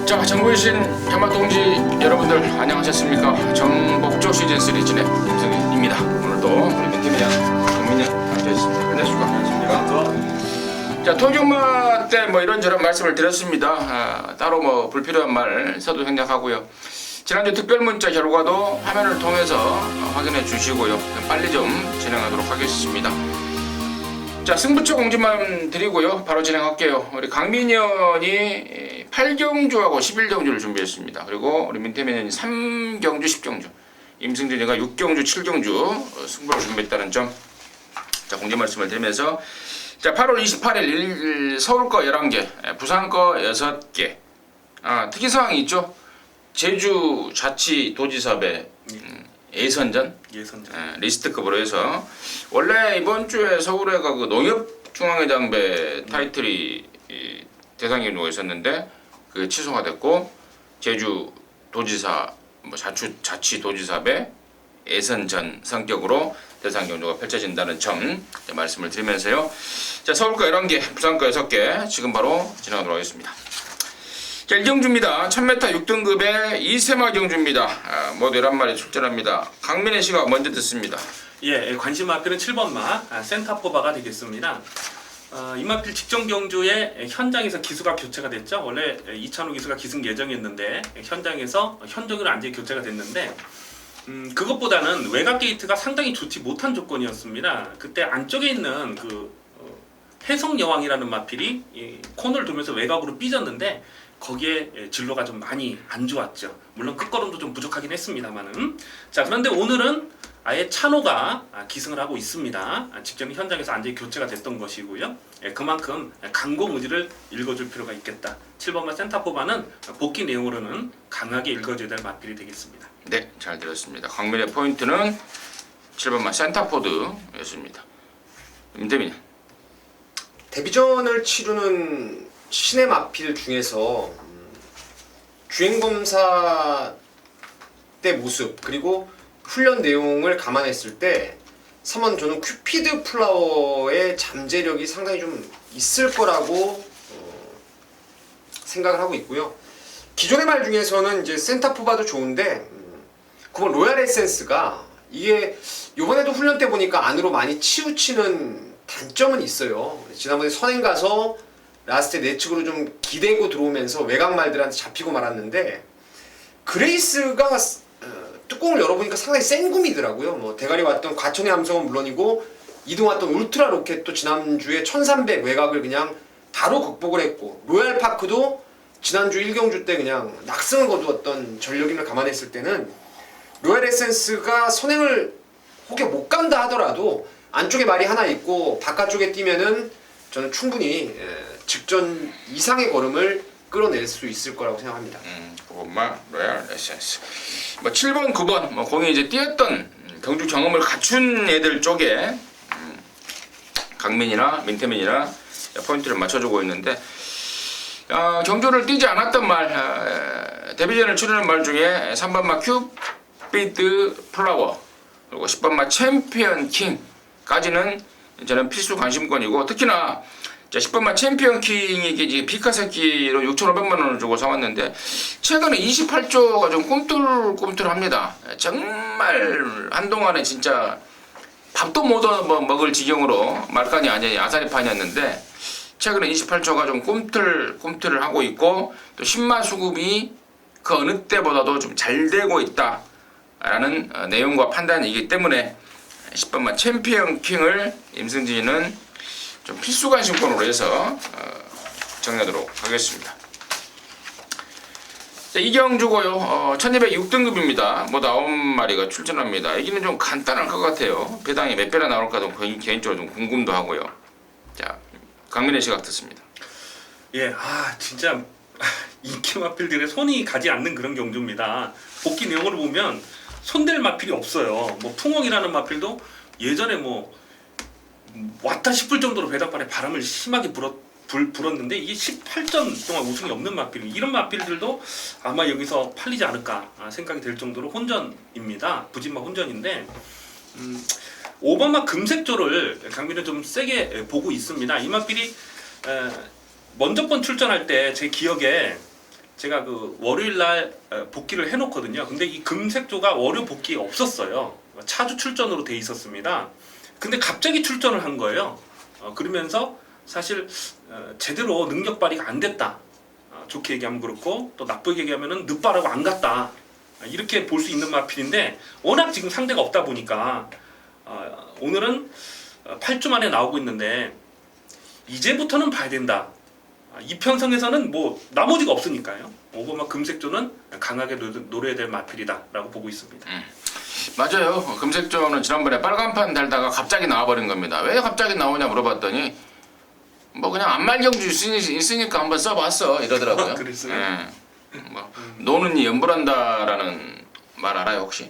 자, 전국에 계신 야마 동지 여러분들 안녕하셨습니까? 정복조 시즌3 진행 김승희입니다. 오늘도 우리 민팀이랑 정민이 앉아있습니다. 안녕하십니까? 자, 토경마 때 뭐 이런저런 말씀을 드렸습니다. 따로 뭐 불필요한 말 써도 생략하고요. 지난주 특별 문자 결과도 화면을 통해서 확인해 주시고요. 빨리 좀 진행하도록 하겠습니다. 자, 승부처 공지만 드리고요. 바로 진행할게요. 우리 강민현이 8경주하고 11경주를 준비했습니다. 그리고 우리 민태민이 3경주, 10경주, 임승준이가 6경주, 7경주 승부를 준비했다는 점, 자, 공지 말씀을 드리면서, 자, 8월 28일 서울 거 11개, 부산 거 6개. 특이사항이 있죠. 제주 자치도지사배 예선전 리스트급으로 해서, 원래 이번 주에 서울에가 그 농협중앙회장배 타이틀이 대상 경주가 있었는데 그 취소가 됐고, 제주 도지사 자치도지사배 예선전 성격으로 대상 경주가 펼쳐진다는 점 말씀을 드리면서요. 자, 서울 거 11개, 부산 거 6개 지금 바로 진행하도록 하겠습니다. 자, 1경주입니다. 1000m 6등급의 이세마 경주입니다. 모두 11마리 출전합니다. 강민혜 씨가 먼저 듣습니다. 예, 관심 마필은 7번 마 센타포바가 되겠습니다. 이 마필 직전 경주에 현장에서 기수가 교체가 됐죠. 원래 이찬호 기수가 기승 예정이었는데 현장에서 현정으로 안제 교체가 됐는데, 그것보다는 외곽 게이트가 상당히 좋지 못한 조건이었습니다. 그때 안쪽에 있는 그 해성여왕이라는 마필이 코너를 돌면서 외곽으로 삐졌는데, 거기에 진로가 좀 많이 안 좋았죠. 물론 끝걸음도 좀 부족하긴 했습니다만은. 자, 그런데 오늘은 아예 찬호가 기승을 하고 있습니다. 직전 현장에서 안전히 교체가 됐던 것이고요. 그만큼 강공 의지를 읽어줄 필요가 있겠다. 7번마 센타포바는 복귀 내용으로는 강하게 읽어줘야 될 마필이 되겠습니다. 네, 잘 들었습니다. 강민의 포인트는 7번마 센타포드였습니다. 임대민. 데뷔전을 치르는 신의 마필 중에서 주행검사 때 모습 그리고 훈련 내용을 감안했을 때 3번 저는 큐피드 플라워의 잠재력이 상당히 좀 있을 거라고 생각을 하고 있고요. 기존의 말 중에서는 이제 센타포바도 좋은데 9번 로얄 에센스가 이게 이번에도 훈련 때 보니까 안으로 많이 치우치는 단점은 있어요. 지난번에 선행 가서 라스트 내측으로 좀 기대고 들어오면서 외곽 말들한테 잡히고 말았는데, 그레이스가 뚜껑을 열어보니까 상당히 센 구미더라고요. 뭐 대가리 왔던 과천의 함성은 물론이고 이동 왔던 울트라 로켓도 지난주에 1300 외곽을 그냥 바로 극복을 했고, 로얄파크도 지난주 1경주 때 그냥 낙승을 거두었던 전력임을 감안했을 때는 로얄 에센스가 선행을 혹여 못 간다 하더라도 안쪽에 말이 하나 있고 바깥쪽에 뛰면은 저는 충분히 직전 이상의 걸음을 끌어낼 수 있을 거라고 생각합니다. 9번마 로얄 에센스. 뭐 7번, 9번 뭐 공이 이제 뛰었던 경주 경험을 갖춘 애들 쪽에 강민이나 민태민이나 포인트를 맞춰주고 있는데, 경주를 뛰지 않았던 말, 데뷔전을 치르는 말 중에 3번마 큐피드 플라워 그리고 10번마 챔피언 킹까지는 저는 필수 관심권이고, 특히나 10번만 챔피언 킹이 이제 피카세키로 6,500만원을 주고 사왔는데 최근에 28조가 좀 꿈틀꿈틀합니다. 정말 한동안에 진짜 밥도 못 먹을 지경으로 말간이 아니 아사리판이었는데, 최근에 28조가 좀 꿈틀을 하고 있고, 또 신마 수급이 그 어느 때보다도 좀 잘 되고 있다라는 내용과 판단이기 때문에 10번만 챔피언 킹을 임승진은 좀 필수 관심권으로 해서 정리하도록 하겠습니다. 자, 이경주고요. 1206등급입니다. 뭐 9마리가 출전합니다. 여기는 좀 간단할 것 같아요. 배당이 몇 배나 나올까도 개인적으로 좀 궁금도 하고요. 자, 강민의 시각 듣습니다. 예, 진짜 인기 마필들의 손이 가지 않는 그런 경주입니다. 복귀 내용을 보면 손댈 마필이 없어요. 뭐 풍엉이라는 마필도 예전에 뭐 왔다 싶을 정도로 배당발에 바람을 심하게 불었는데 이게 18전 동안 우승이 없는 마필, 이런 마필들도 아마 여기서 팔리지 않을까 생각이 될 정도로 혼전입니다. 부진마 혼전인데, 5번마 금색조를 강민은 좀 세게 보고 있습니다. 이 마필이 먼저 번 출전할 때 제 기억에 제가 그 월요일 날 복귀를 해놓거든요. 근데 이 금색조가 월요 복귀에 없었어요. 차주 출전으로 돼 있었습니다. 근데 갑자기 출전을 한 거예요. 그러면서 사실 제대로 능력 발휘가 안 됐다. 좋게 얘기하면 그렇고 또 나쁘게 얘기하면은 늦바라고 안 갔다. 이렇게 볼 수 있는 마필인데 워낙 지금 상대가 없다 보니까 오늘은 8주 만에 나오고 있는데 이제부터는 봐야 된다. 이편성에서는 뭐 나머지가 없으니까요. 오버마 금색조는 강하게 노려야 될 마필이다라고 보고 있습니다. 맞아요. 금색조는 지난번에 빨간판 달다가 갑자기 나와버린 겁니다. 왜 갑자기 나오냐 물어봤더니 뭐 그냥 안말경주 있으니까 한번 써봤어 이러더라고요. 그랬어요? 예. 뭐 노는이 연불한다라는 말 알아요 혹시?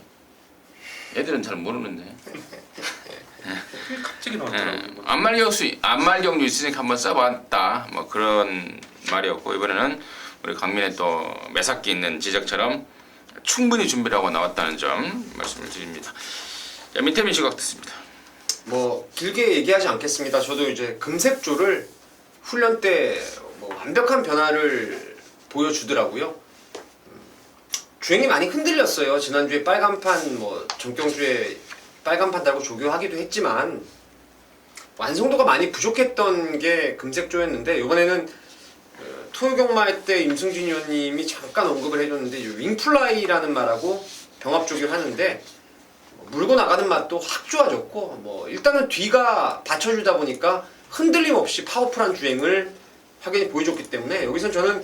애들은 잘 모르는데. 갑자기 나왔더라고요. 안말경주 있으니까 한번 써봤다. 뭐 그런 말이었고 이번에는 우리 강민의 또 매삭기 있는 지적처럼 충분히 준비를 하고 나왔다는 점 말씀을 드립니다. 자, 민태민 시각 듣습니다. 뭐 길게 얘기하지 않겠습니다. 저도 이제 금색조를 훈련 때 뭐 완벽한 변화를 보여주더라고요. 주행이 많이 흔들렸어요. 지난주에 빨간판 뭐 정경주에 빨간판 달고 조교하기도 했지만 완성도가 많이 부족했던 게 금색조였는데 이번에는 토요경마회 때 임승진 의원님이 잠깐 언급을 해줬는데 윙플라이라는 말하고 병합 조교를 하는데 물고 나가는 맛도 확 좋아졌고 뭐 일단은 뒤가 받쳐주다 보니까 흔들림 없이 파워풀한 주행을 확연히 보여줬기 때문에 여기선 저는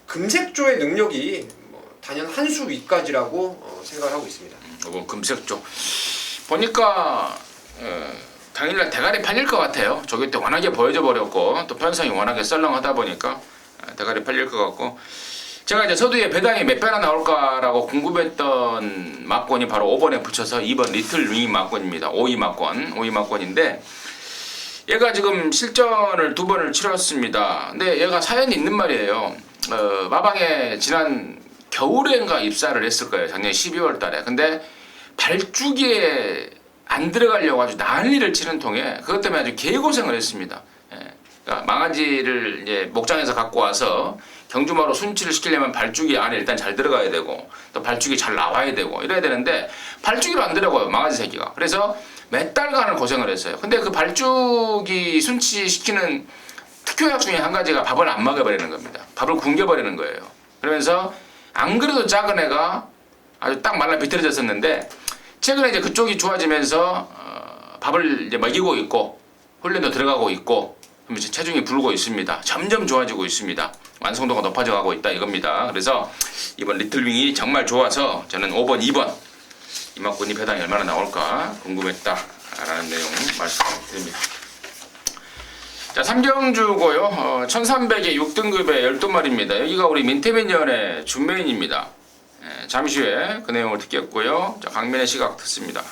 금색조의 능력이 뭐 단연 한 수 위까지라고 생각을 하고 있습니다. 이번 금색조 보니까 당일날 대가리 팔릴 것 같아요. 저기 때 워낙에 보여져 버렸고 또 편성이 워낙에 썰렁하다 보니까 대가리 팔릴 것 같고 제가 이제 서두에 배당이 몇 배나 나올까라고 궁금했던 막권이 바로 5번에 붙여서 2번 리틀 윙 막권입니다. 5위 막권인데 얘가 지금 실전을 2번을 치렀습니다. 근데 얘가 사연이 있는 말이에요. 마방에 지난 겨울엔가 입사를 했을 거예요. 작년 12월 달에. 근데 발주기에 안 들어가려고 아주 난리를 치는 통에 그것 때문에 아주 개고생을 했습니다. 그러니까 망아지를 이제 목장에서 갖고 와서 경주마로 순치를 시키려면 발주기 안에 일단 잘 들어가야 되고 또 발주기 잘 나와야 되고 이래야 되는데 발주기로 안 들어가요. 망아지 새끼가. 그래서 몇 달간을 고생을 했어요. 근데 그 발주기 순치시키는 특효약 중에 한 가지가 밥을 안 먹여버리는 겁니다. 밥을 굶겨버리는 거예요. 그러면서 안 그래도 작은 애가 아주 딱 말라 비틀어졌었는데 최근에 이제 그쪽이 좋아지면서 밥을 이제 먹이고 있고 훈련도 들어가고 있고 그러면서 체중이 불고 있습니다. 점점 좋아지고 있습니다. 완성도가 높아져 가고 있다 이겁니다. 그래서 이번 리틀윙이 정말 좋아서 저는 5번, 2번 이막군이 배당이 얼마나 나올까 궁금했다라는 내용 말씀드립니다. 자, 삼경주고요. 1300에 6등급의 12마리입니다. 여기가 우리 민태민 의원의 준메인입니다. 잠시 후에 그 내용을 듣겠고요. 자, 강민의 시각 듣습니다.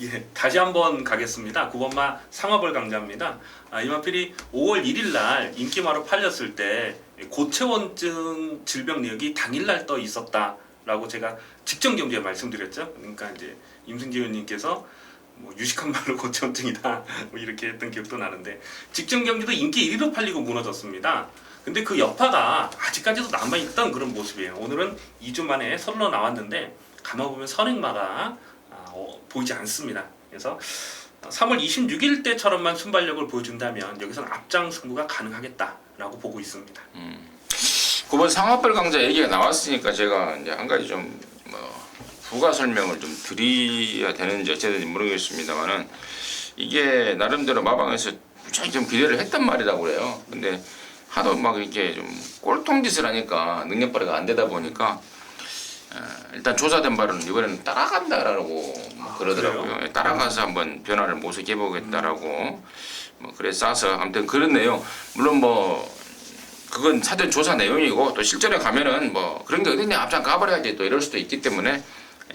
예, 다시 한번 가겠습니다. 9번마 상업을 강자입니다. 이 마필이 5월 1일 날 인기마로 팔렸을 때 고체원증 질병 내역이 당일날 떠 있었다라고 제가 직전 경주에 말씀드렸죠. 그러니까 이제 임승지 의원님께서 뭐 유식한 말로 고체원증이다 뭐 이렇게 했던 기억도 나는데 직전 경주도 인기 1위로 팔리고 무너졌습니다. 근데 그 여파가 아직까지도 남아있던 그런 모습이에요. 오늘은 2주 만에 선로 나왔는데 감아보면 선행마가 보이지 않습니다. 그래서 3월 26일 때처럼만 순발력을 보여준다면 여기서는 앞장 승부가 가능하겠다라고 보고 있습니다. 9번 상업별 강자 얘기가 나왔으니까 제가 이제 한 가지 좀 부가 설명을 좀 드려야 되는지 어쨌든지 모르겠습니다만은 이게 나름대로 마방에서 무척 좀 기대를 했단 말이라고 그래요. 근데 하도 막 이렇게 좀 꼴통짓을 하니까 능력 발휘가 안 되다 보니까 일단 조사된 바로는 이번에는 따라간다라고 그러더라고요. 따라가서 한번 변화를 모색해 보겠다라고 뭐 그래 싸서 아무튼 그런 내용 물론 뭐 그건 사전 조사 내용이고 또 실전에 가면은 뭐 그런 게 어딨냐 앞장 까버려야지 또 이럴 수도 있기 때문에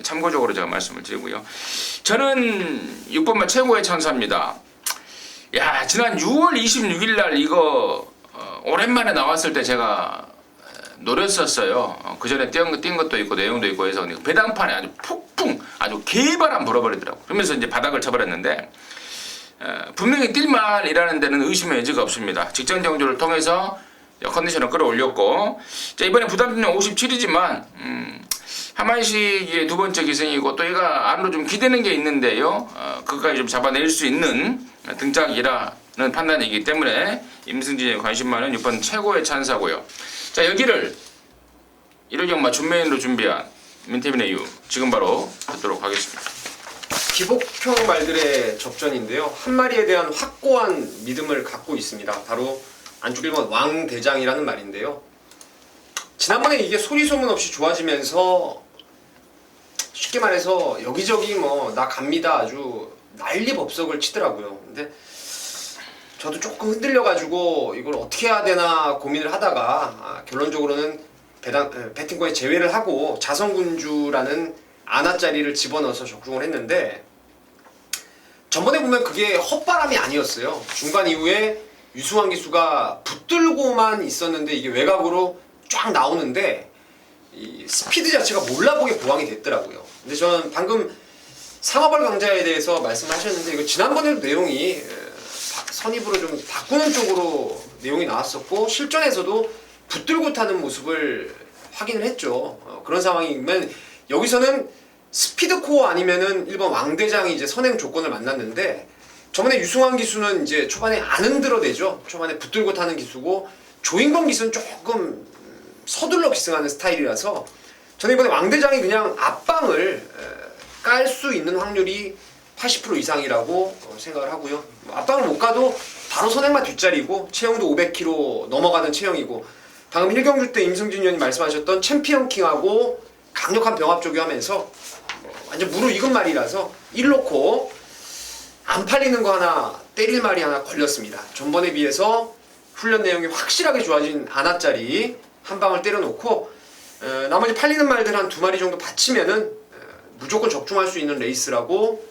참고적으로 제가 말씀을 드리고요. 저는 6번만 최고의 천사입니다. 야 지난 6월 26일 날 이거 오랜만에 나왔을 때 제가 노렸었어요. 그 전에 뛴 것도 있고 내용도 있고 해서 배당판에 아주 폭풍 아주 개바람 불어버리더라고. 그러면서 이제 바닥을 쳐버렸는데 분명히 뛸만이라는 데는 의심의 여지가 없습니다. 직전 경주를 통해서 컨디션을 끌어올렸고, 자, 이번에 부담중량 57이지만 하만식의 두 번째 기승이고 또 얘가 안으로 좀 기대는 게 있는데요. 그까지 좀 잡아낼 수 있는 등짝이라는 판단이기 때문에 임승진의 관심 많은 6번 최고의 찬사고요. 자, 여기를 1호경 맞춤 메인으로 준비한 민태빈의 이유 지금 바로 듣도록 하겠습니다. 기복형 말들의 접전인데요. 한 마리에 대한 확고한 믿음을 갖고 있습니다. 바로 안쪽 1번 왕대장이라는 말인데요. 지난번에 이게 소리 소문 없이 좋아지면서 쉽게 말해서 여기저기 뭐 나 갑니다 아주 난리 법석을 치더라고요. 근데 저도 조금 흔들려가지고 이걸 어떻게 해야 되나 고민을 하다가 결론적으로는 배팅권에 제외를 하고 자성군주라는 아나짜리를 집어넣어서 적중을 했는데, 전번에 보면 그게 헛바람이 아니었어요. 중간 이후에 유승환 기수가 붙들고만 있었는데 이게 외곽으로 쫙 나오는데 이 스피드 자체가 몰라보게 보강이 됐더라고요. 근데 저는 방금 상어벌 강자에 대해서 말씀하셨는데 이거 지난번에도 내용이 선입으로 좀 바꾸는 쪽으로 내용이 나왔었고, 실전에서도 붙들고 타는 모습을 확인을 했죠. 그런 상황이면 여기서는 스피드코어 아니면은 1번 왕대장이 이제 선행 조건을 만났는데, 저번에 유승환 기수는 이제 초반에 안 흔들어대죠. 초반에 붙들고 타는 기수고, 조인권 기수는 조금 서둘러 기승하는 스타일이라서 저는 이번에 왕대장이 그냥 앞방을 깔 수 있는 확률이 80% 이상이라고 생각을 하고요. 앞방을 못 가도 바로 선행만 뒷자리고, 체형도 500kg 넘어가는 체형이고, 방금 1경주 때 임승진 의원이 말씀하셨던 챔피언킹하고 강력한 병합 조교하면서 완전 무르익은 말이라서 1놓고 안 팔리는 거 하나, 때릴 말이 하나 걸렸습니다. 전번에 비해서 훈련 내용이 확실하게 좋아진 아나짜리 한 방을 때려놓고, 나머지 팔리는 말들 한 2마리 정도 받치면은 무조건 적중할 수 있는 레이스라고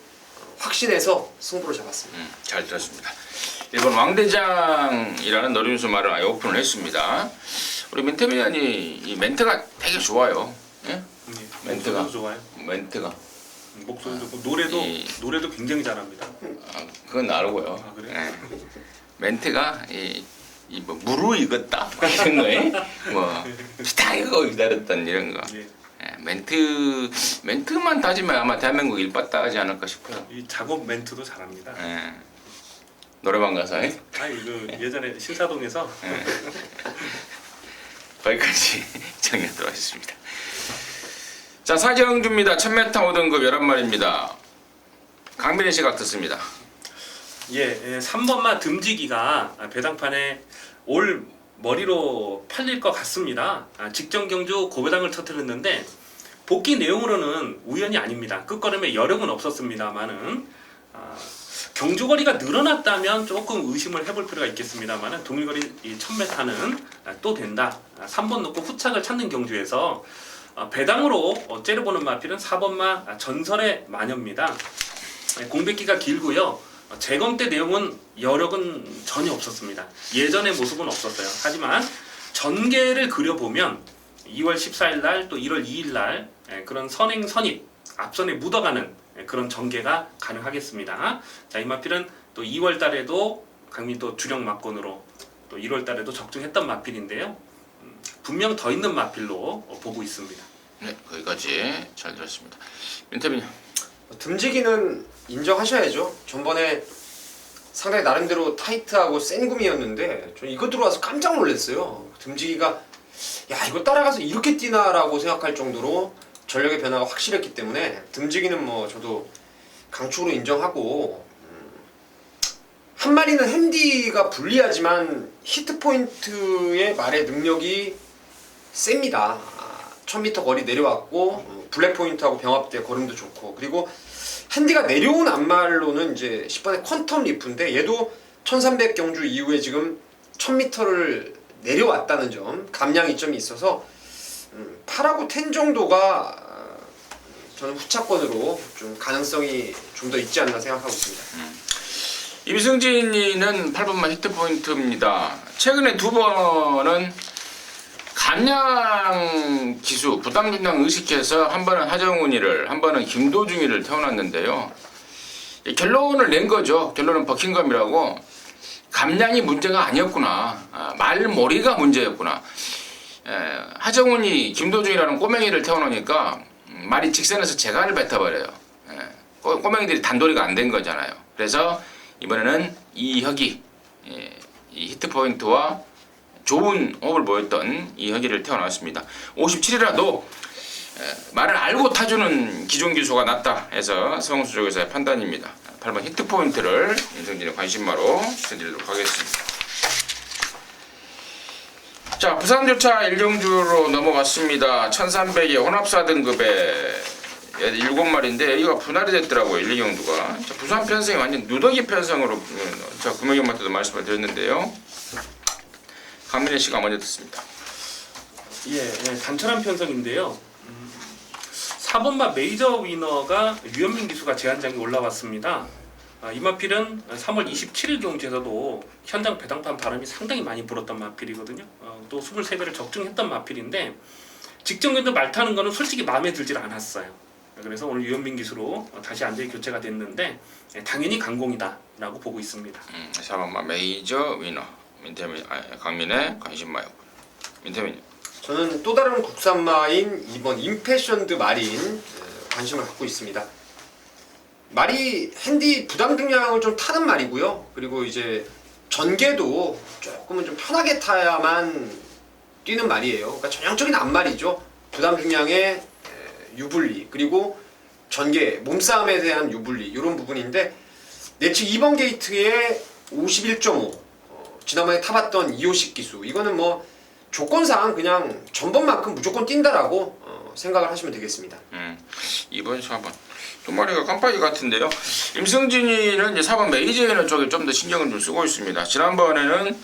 확신해서 승부를 잡았습니다. 잘 들었습니다. 1번 왕대장이라는 노림수 말을 아예 오픈을 했습니다. 우리 민태빈 의원이 이 멘트가 되게 좋아요. 예? 멘트가 좋아요. 멘트가 목소리도 좋고 노래도 굉장히 잘합니다. 그건 알고요. 아, 그래요? 예. 멘트가 뭐 무르익었다 이런 거에 뭐 기다리고 기다렸던 이런 거. 예. 멘트만 따지면 아마 대한민국 일바다 하지 않을까 싶어요. 이 작업 멘트도 잘합니다. 예. 노래방 가사에 아니 예전에 신사동에서 거기까지 정리하도록 하겠습니다. 자, 사경주입니다. 1000m 5등급 11마리입니다. 강민의 시각 듣습니다. 예, 3번마 듬지기가 배당판에 올 머리로 팔릴 것 같습니다. 직전 경주 고배당을 터뜨렸는데 복귀 내용으로는 우연이 아닙니다. 끝걸음에 여력은 없었습니다만은 경주거리가 늘어났다면 조금 의심을 해볼 필요가 있겠습니다만은 동일거리 1000m는 또 된다. 3번 놓고 후착을 찾는 경주에서 배당으로 째려보는 마필은 4번마 전설의 마녀입니다. 공백기가 길고요. 재검 때 내용은 여력은 전혀 없었습니다. 예전의 모습은 없었어요. 하지만 전개를 그려보면 2월 14일 날 또 1월 2일 날 그런 선행 선입 앞선에 묻어가는 그런 전개가 가능하겠습니다. 자, 이 마필은 또 2월 달에도 강민 또 주력 막건으로 또 1월 달에도 적중했던 마필인데요. 분명 더 있는 마필로 보고 있습니다. 네, 거기까지 잘 들었습니다. 민태빈. 듬지기는 인정하셔야죠. 전번에 상당히 나름대로 타이트하고 센 구미였는데 저는 이거 들어와서 깜짝 놀랐어요. 듬지기가 야 이거 따라가서 이렇게 뛰나라고 생각할 정도로 전력의 변화가 확실했기 때문에 듬지기는 뭐 저도 강축으로 인정하고, 한 마리는 핸디가 불리하지만 히트 포인트의 말의 능력이 셉니다. 1000m 거리 내려왔고 블랙 포인트하고 병합 때 걸음도 좋고, 그리고 핸디가 내려온 앞말로는 이제 10번의 퀀텀 리프인데 얘도 1300 경주 이후에 지금 1000m를 내려왔다는 점, 감량 이점이 있어서 8하고 10 정도가 저는 후차권으로 좀 가능성이 좀 더 있지 않나 생각하고 있습니다. 임승진이는 8번만 히트 포인트입니다. 최근에 2번은 감량 기수, 부담중량 의식해서 한 번은 하정훈이를, 한 번은 김도중이를 태워놨는데요. 결론을 낸 거죠. 결론은 버킹감이라고. 감량이 문제가 아니었구나. 말머리가 문제였구나. 하정운이 김도중이라는 꼬맹이를 태워놓으니까 말이 직선에서 재갈을 뱉어버려요. 꼬맹이들이 단도리가 안 된 거잖아요. 그래서 이번에는 이혁이, 이 히트 포인트와 좋은 호흡을 보였던 이혁이를 태워놨습니다. 57이라도 말을 알고 타주는 기존 기수가 낫다 해서 성수 쪽에서의 판단입니다. 8번 히트 포인트를 임승진의 관심마로 추천드리도록 하겠습니다. 자, 부산조차 1경주로 넘어갔습니다. 1300의 혼합 4등급에 7마리인데 여기가 분할이 됐더라고요. 1, 2경주가. 자, 부산 편성이 완전 누더기 편성으로 자, 금요일만 때도 말씀을 드렸는데요. 강민혜 씨가 먼저 듣습니다. 예, 단촐한 편성인데요. 4번마 메이저 위너가 유현민 기수가 제한장에 올라왔습니다. 이 마필은 3월 27일 경주에서도 현장 배당판 바람이 상당히 많이 불었던 마필이거든요. 또 23배를 적중했던 마필인데 직전 경주 말 타는 거는 솔직히 마음에 들질 않았어요. 그래서 오늘 유현민 기수로 다시 안전이 교체가 됐는데 당연히 강공이다라고 보고 있습니다. 4번마 메이저 위너 민태민, 강민의 관심마였고요. 민태민. 저는 또 다른 국산마인 2번 임패션드 마린 관심을 갖고 있습니다. 말이 핸디 부담 등량을 좀 타는 말이고요. 그리고 이제 전개도 조금은 좀 편하게 타야만 뛰는 말이에요. 그러니까 전형적인 앞말이죠. 부담 중량의 유불리 그리고 전개 몸싸움에 대한 유불리 이런 부분인데 내측 2번 게이트에 51.5 지난번에 타봤던 이호식 기수 이거는 뭐 조건상 그냥 전번만큼 무조건 뛴다라고 생각을 하시면 되겠습니다. 2번, 4번. 두 마리가 깜빡이 같은데요. 임승진이는 이제 4번 메이저위너 쪽에 좀 더 신경을 좀 쓰고 있습니다. 지난번에는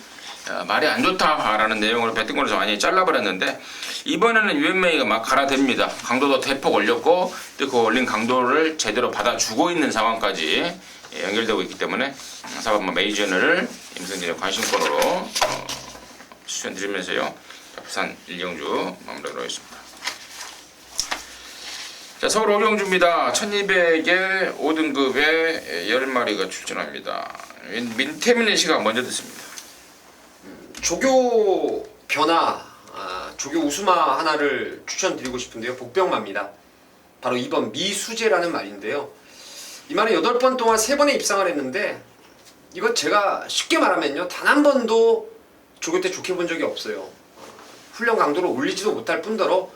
말이 안 좋다라는 내용으로 배팅권에서 많이 잘라버렸는데 이번에는 유엔메이가 막 갈아댑니다. 강도도 대폭 올렸고 또 그 올린 강도를 제대로 받아주고 있는 상황까지 연결되고 있기 때문에 4번 메이저위너를 임승진의 관심권으로 추천드리면서요. 부산 1경주 마무리하도록 하겠습니다. 자, 서울 5경주입니다. 1200의 5등급에 10마리가 출전합니다. 민태민의 씨가 먼저 듣습니다. 조교 변화, 조교 우수마 하나를 추천드리고 싶은데요. 복병마입니다. 바로 2번 미수재라는 말인데요. 이 말은 8번 동안 3번에 입상을 했는데 이거 제가 쉽게 말하면요. 단 한 번도 조교 때 좋게 본 적이 없어요. 훈련 강도를 올리지도 못할 뿐더러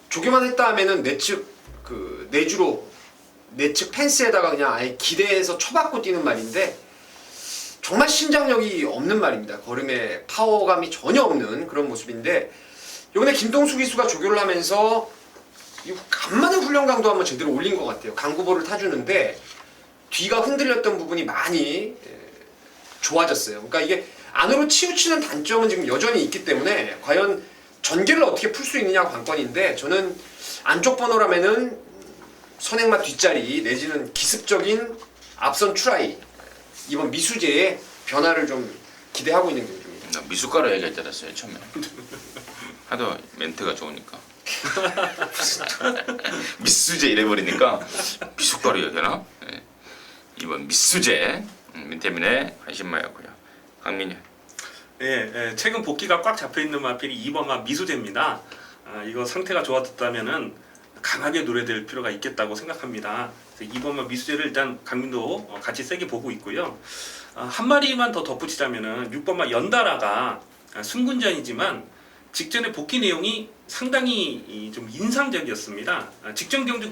조교만 했다 하면은 내측 펜스에다가 그냥 아예 기대해서 쳐박고 뛰는 말인데 정말 신장력이 없는 말입니다. 걸음에 파워감이 전혀 없는 그런 모습인데 이번에 김동수 기수가 조교를 하면서 이 간만에 훈련 강도 한번 제대로 올린 것 같아요. 강구보를 타주는데 뒤가 흔들렸던 부분이 많이 좋아졌어요. 그러니까 이게 안으로 치우치는 단점은 지금 여전히 있기 때문에 과연 전개를 어떻게 풀 수 있느냐가 관건인데 저는 안쪽 번호라면은 선행마 뒷자리 내지는 기습적인 앞선 트라이 이번 미수재의 변화를 좀 기대하고 있는 경기입니다. 미숫가루 얘기할 줄 알았어요 처음에. 하도 멘트가 좋으니까. 미수재 이래버리니까 미숫가루 얘기하나? 네. 이번 미수재 민태민의 관심마였고요. 강민이. 최근 복귀가 꽉 잡혀있는 마필이 2번마 미수재입니다. 이거 상태가 좋아졌다면은 강하게 노려될 필요가 있겠다고 생각합니다. 2번마 미수재를 일단 강민도 같이 세게 보고 있고요. 한 마리만 더 덧붙이자면은 6번마 연달아가 승군전이지만 직전에 복귀 내용이 상당히 좀 인상적이었습니다. 직전 경주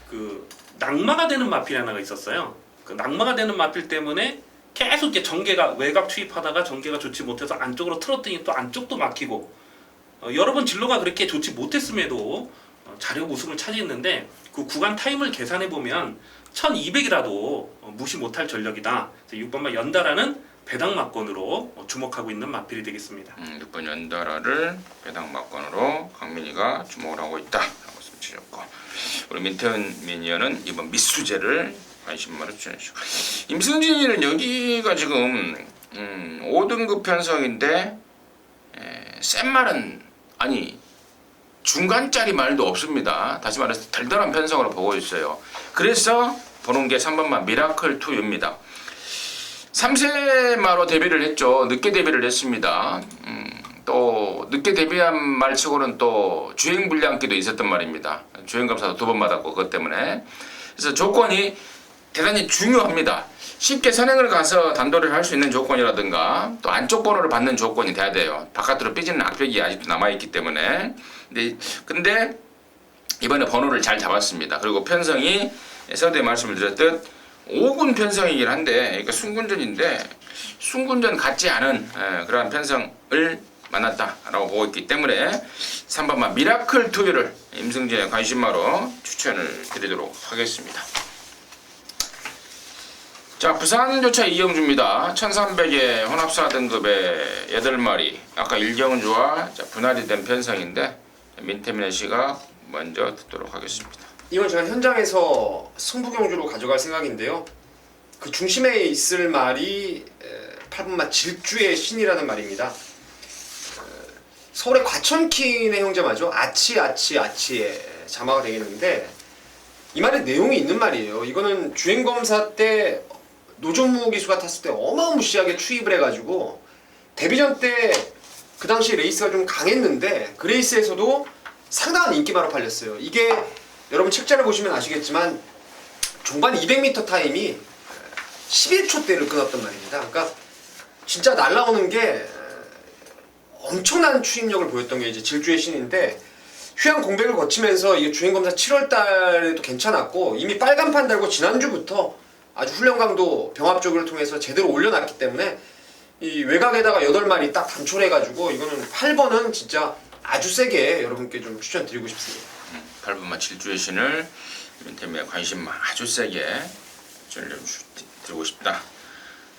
그 낙마가 되는 마필 하나가 있었어요. 그 낙마가 되는 마필 때문에 계속 이렇게 전개가 외곽 투입하다가 전개가 좋지 못해서 안쪽으로 틀었더니 또 안쪽도 막히고 여러 번 진로가 그렇게 좋지 못했음에도 자력 우승을 차지했는데 그 구간 타임을 계산해 보면 1200이라도 무시 못할 전력이다. 6번마 연달아는 배당 막건으로 주목하고 있는 마필이 되겠습니다. 6번 연달아를 배당 막건으로 강민이가 주목을 하고 있다라고 말씀 주셨고 우리 민태민이어는 이번 미수재를 관심마로 추천해주시고 임승진이는 여기가 지금 5등급 편성인데 센 말은 아니 중간짜리 말도 없습니다. 다시 말해서 달달한 편성으로 보고 있어요. 그래서 보는 게 3번만 미라클 2입니다. 3세마로 데뷔를 했죠. 늦게 데뷔를 했습니다. 또 늦게 데뷔한 말치고는 또 주행 불량기도 있었단 말입니다. 주행 검사도 2번 받았고 그것 때문에. 그래서 조건이 대단히 중요합니다. 쉽게 선행을 가서 단도를 할 수 있는 조건이라든가 또 안쪽 번호를 받는 조건이 돼야 돼요. 바깥으로 삐지는 악벽이 아직도 남아있기 때문에. 근데 이번에 번호를 잘 잡았습니다. 그리고 편성이 서두에 말씀을 드렸듯 5군 편성이긴 한데 그러니까 순군전인데 순군전 같지 않은 그러한 편성을 만났다라고 보고 있기 때문에 3번만 미라클 투유를 임승진의 관심마로 추천을 드리도록 하겠습니다. 자, 부산조차 이영주입니다. 1300의 혼합사 등급의 8마리. 아까 일경주와 분할이 된 편성인데 민태민의 시각 먼저 듣도록 하겠습니다. 이건 제가 현장에서 승부경주로 가져갈 생각인데요. 그 중심에 있을 말이 8번마 질주의 신이라는 말입니다. 서울의 과천킨의 형제마죠. 아치의 자마가 되겠는데 이 말에 내용이 있는 말이에요. 이거는 주행검사 때 노전무 기수가 탔을 때 어마무시하게 추입을 해가지고 데뷔전 때 그 당시 레이스가 좀 강했는데 그 레이스에서도 상당한 인기마로 팔렸어요. 이게 여러분 책자를 보시면 아시겠지만 종반 200m 타임이 11초대를 끊었단 말입니다. 그러니까 진짜 날라오는 게 엄청난 추임력을 보였던 게 이제 질주의 신인데 휴양 공백을 거치면서 이게 주행검사 7월 달에도 괜찮았고 이미 빨간판 달고 지난주부터 아주 훈련 강도 병합 조교를 통해서 제대로 올려놨기 때문에 이 외곽에다가 8마리 딱 단촐해가지고 이거는 8번은 진짜 아주 세게 여러분께 좀 추천드리고 싶습니다. 8번마 질주의 신을 민태민의 관심만 아주 세게 추천을 드리고 싶다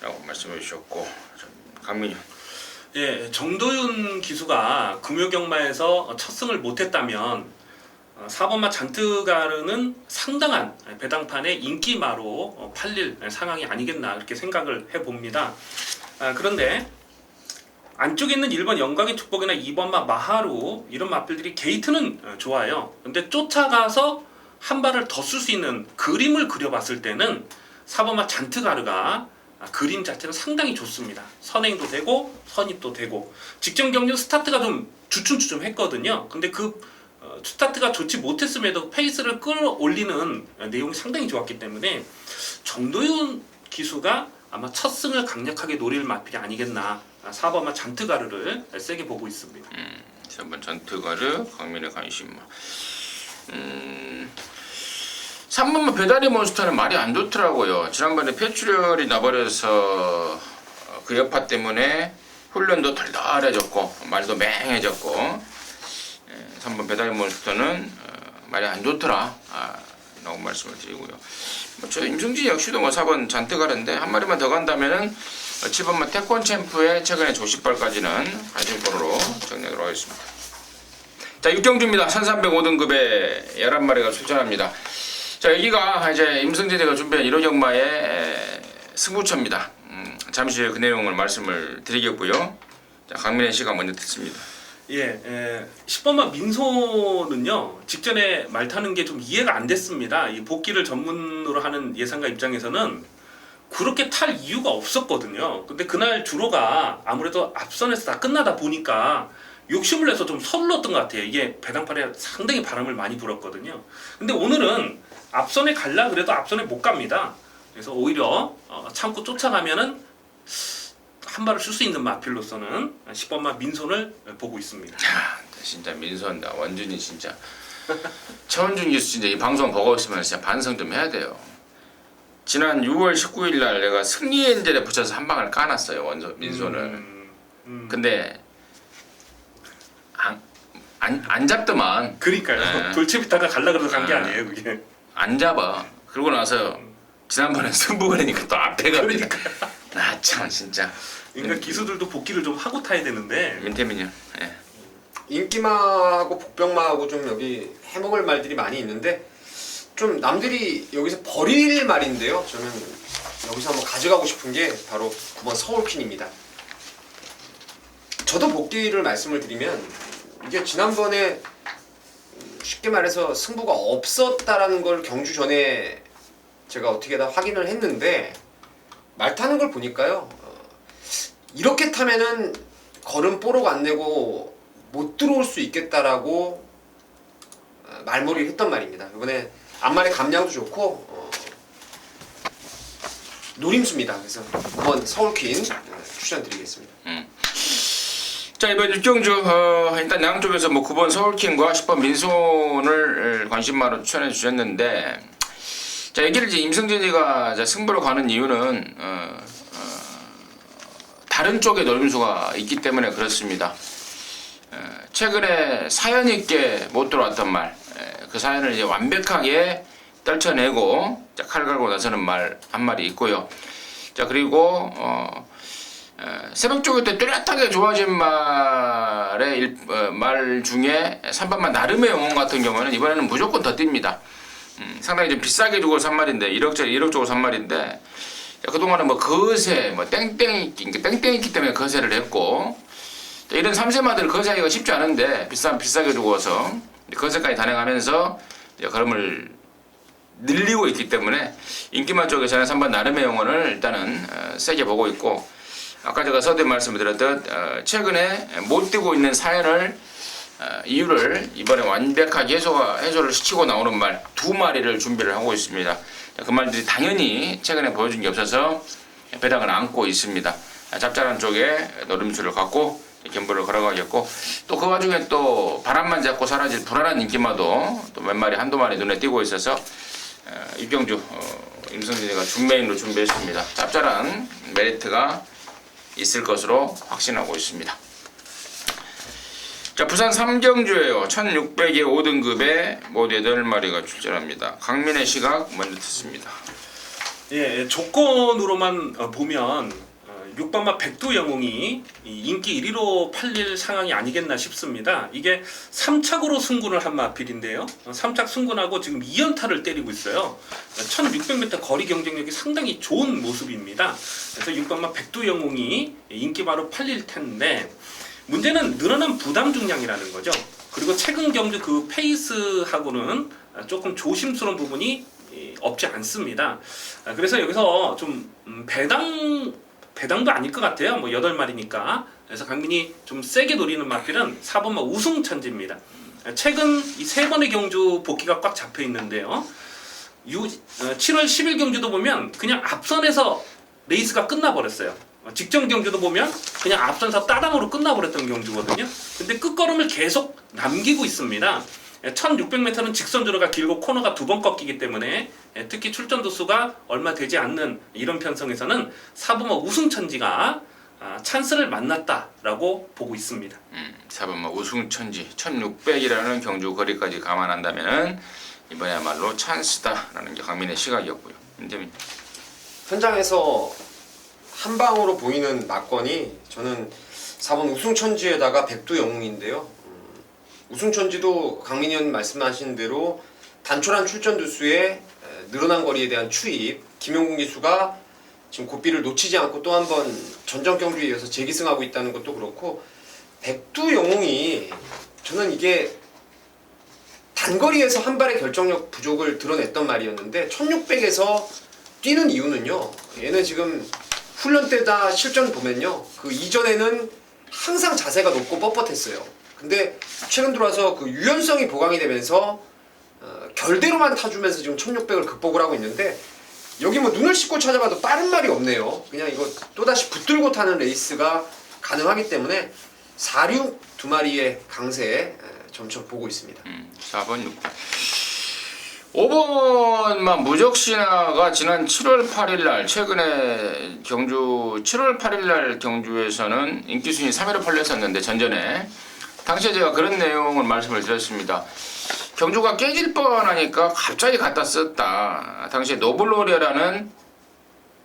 라고 말씀해 주셨고 강민이 예, 정도윤 기수가 금요경마에서 첫 승을 못했다면 4번마 잔트가르는 상당한 배당판의 인기마로 팔릴 상황이 아니겠나 그렇게 생각을 해봅니다. 그런데 안쪽에 있는 1번 영광의 축복이나 2번마 마하루 이런 마필들이 게이트는 좋아요. 근데 쫓아가서 한 발을 더 쓸 수 있는 그림을 그려봤을 때는 4번마 잔트가르가 그림 자체는 상당히 좋습니다. 선행도 되고 선입도 되고 직전 경주 스타트가 좀 주춤주춤했거든요. 근데 그 스타트가 좋지 못했음에도 페이스를 끌어올리는 내용이 상당히 좋았기 때문에 정도윤 기수가 아마 첫 승을 강력하게 노릴 마필이 아니겠나 4번마 잔트가르를 세게 보고 있습니다. 3번 잔트가르 강민의 관심마 3번만 배다리 몬스터는 말이 안 좋더라고요. 지난번에 폐출혈이 나버려서 그 여파 때문에 훈련도 덜덜해졌고 말도 맹해졌고 3번 배다리 몬스터는 말이 안 좋더라 라고 말씀을 드리고요. 저 임승진 역시도 4번 잔뜩가는데 한 마리만 더 간다면은 7번만 태권 챔프의 최근의 조식발까지는 관심번호로 정리하도록 하겠습니다. 자, 6경주입니다. 1305등급의 11마리가 출전합니다. 자, 여기가 이제 임승진이가 준비한 1호 경마의 승부처입니다. 잠시 후에 그 내용을 말씀을 드리겠고요. 자, 강민의 시간 먼저 듣습니다. 예, 10번마 민소는요 직전에 말 타는 게 좀 이해가 안 됐습니다. 이 복귀를 전문으로 하는 예상가 입장에서는 그렇게 탈 이유가 없었거든요. 근데 그날 주로가 아무래도 앞선에서 다 끝나다 보니까 욕심을 내서 좀 서둘렀던 것 같아요. 이게 배당팔에 상당히 바람을 많이 불었거든요. 근데 오늘은 앞선에 갈라 그래도 앞선에 못 갑니다. 그래서 오히려 참고 쫓아가면은 한 발을 쓸 수 있는 마필로서는 10번마 민손을 보고 있습니다. 진짜 민선다. 원준이 진짜 최원준 기수 진짜 이 방송 보고 있으면 진짜 반성 좀 해야 돼요. 지난 6월 19일 날 내가 승리 엔젤에 붙여서 한 방을 까놨어요. 민손을. 근데 안 잡더만. 그러니까요. 돌체비타가 갈라 그래서 간 게 아니에요, 그게. 안 잡아. 그러고 나서 지난번에 승부 걸으니까 또 앞에 가. 그러니까. 아 참 진짜. 그러니까 기수들도 복귀를 좀 하고 타야 되는데. 민태민이요. 예. 인기마하고 복병마하고 좀 여기 해먹을 말들이 많이 있는데 좀 남들이 여기서 버릴 말인데요. 저는 여기서 한번 가져가고 싶은 게 바로 9번 서울퀸입니다. 저도 복귀를 말씀을 드리면 이게 지난번에 쉽게 말해서 승부가 없었다라는 걸 경주 전에 제가 어떻게 다 확인을 했는데 말 타는 걸 보니까요. 이렇게 타면은 걸음 뽀록 안 내고 못 들어올 수 있겠다라고 말머리를 했단 말입니다. 이번에 앞말의 감량도 좋고 노림수입니다. 그래서 9번 서울퀸 추천드리겠습니다. 자, 이번 육경주 일단 양쪽에서 뭐 9번 서울킹과 10번 민손을 관심마로 추천해 주셨는데, 자, 여기를 이제 임승진이가 승부를 가는 이유는 다른 쪽에 노림수가 있기 때문에 그렇습니다. 최근에 사연 있게 못 들어왔던 말, 그 사연을 이제 완벽하게 떨쳐내고 칼 갈고 나서는 말 한 말이 있고요. 자, 그리고 새벽 쪽에 때 뚜렷하게 좋아진 말의 말 중에 3번만 나름의 영혼 같은 경우는 이번에는 무조건 더 뜁니다. 상당히 좀 비싸게 주고 산 말인데 1억짜리 1억 주고 산 말인데, 그동안은 뭐 거세 뭐 땡땡이 있기 때문에 거세를 했고, 이런 3세마들 거세하기가 쉽지 않은데 비싸게 주고서 거세까지 단행하면서 걸음을 늘리고 있기 때문에 인기만 쪽에서는 3번 나름의 영혼을 일단은 세게 보고 있고, 아까 제가 서두에 말씀을 드렸듯 최근에 못 뛰고 있는 사연을 이유를 이번에 완벽하게 해소를 시키고 나오는 말 2마리를 준비를 하고 있습니다. 그 말들이 당연히 최근에 보여준 게 없어서 배당을 안고 있습니다. 짭짤한 쪽에 노림수를 갖고 견부를 걸어가겠고, 또 그 와중에 또 바람만 잡고 사라질 불안한 인기마도 또 몇 마리 한두 마리 눈에 띄고 있어서 육경주 임성진이가 준메인으로 준비했습니다. 짭짤한 메리트가 있을 것으로 확신하고 있습니다. 자, 부산 3경주에요. 1600의 5등급에 모두 8마리가 출전합니다. 강민의 시각 먼저 듣습니다. 예, 조건으로만 보면 6번마 백두영웅이 인기 1위로 팔릴 상황이 아니겠나 싶습니다. 이게 3착으로 승군을 한 마필인데요. 3착 승군하고 지금 2연타를 때리고 있어요. 1600m 거리 경쟁력이 상당히 좋은 모습입니다. 그래서 6번마 백두영웅이 인기 바로 팔릴 텐데, 문제는 늘어난 부담 중량이라는 거죠. 그리고 최근 경주 그 페이스하고는 조금 조심스러운 부분이 없지 않습니다. 그래서 여기서 좀 배당도 아닐 것 같아요. 뭐 8마리니까. 그래서 강민이 좀 세게 노리는 마필은 4번마 우승천지입니다. 최근 이 3번의 경주 복귀가 꽉 잡혀 있는데요. 7월 10일 경주도 보면 그냥 앞선에서 레이스가 끝나버렸어요. 직전 경주도 보면 그냥 앞선에서 따당으로 끝나버렸던 경주거든요. 근데 끝걸음을 계속 남기고 있습니다. 1600m는 직선 주로가 길고 코너가 2번 꺾이기 때문에 특히 출전 도수가 얼마 되지 않는 이런 편성에서는 4번마 우승천지가 찬스를 만났다라고 보고 있습니다. 4번마 우승천지 1600이라는 경주 거리까지 감안한다면 이번에야말로 찬스다라는 게 강민의 시각이었고요. 임재민. 현장에서 한 방으로 보이는 막건이 저는 4번 우승천지에다가 백두영웅인데요. 우승천지도 강민이 형님 말씀하신 대로 단촐한 출전 두수에 늘어난 거리에 대한 추입, 김용국 기수가 지금 고비를 놓치지 않고 또 한 번 전전 경주에 이어서 재기승하고 있다는 것도 그렇고, 백두영웅이 저는 이게 단거리에서 한 발의 결정력 부족을 드러냈던 말이었는데 1600에서 뛰는 이유는요, 얘는 지금 훈련 때다 실전 보면요, 그 이전에는 항상 자세가 높고 뻣뻣했어요. 근데 최근 들어와서 그 유연성이 보강이 되면서 결대로만 타주면서 지금 1600을 극복을 하고 있는데, 여기 뭐 눈을 씻고 찾아봐도 빠른 말이 없네요. 그냥 이거 또다시 붙들고 타는 레이스가 가능하기 때문에 46 2마리의 강세에 점점 보고 있습니다. 4번 6번 5번만 무적신화가 지난 7월 8일날 최근에 경주 7월 8일날 경주에서는 인기순위 3위로 팔렸었는데, 전전에 당시에 제가 그런 내용을 말씀을 드렸습니다. 경주가 깨질 뻔하니까 갑자기 갖다 썼다. 당시에 노블로리아라는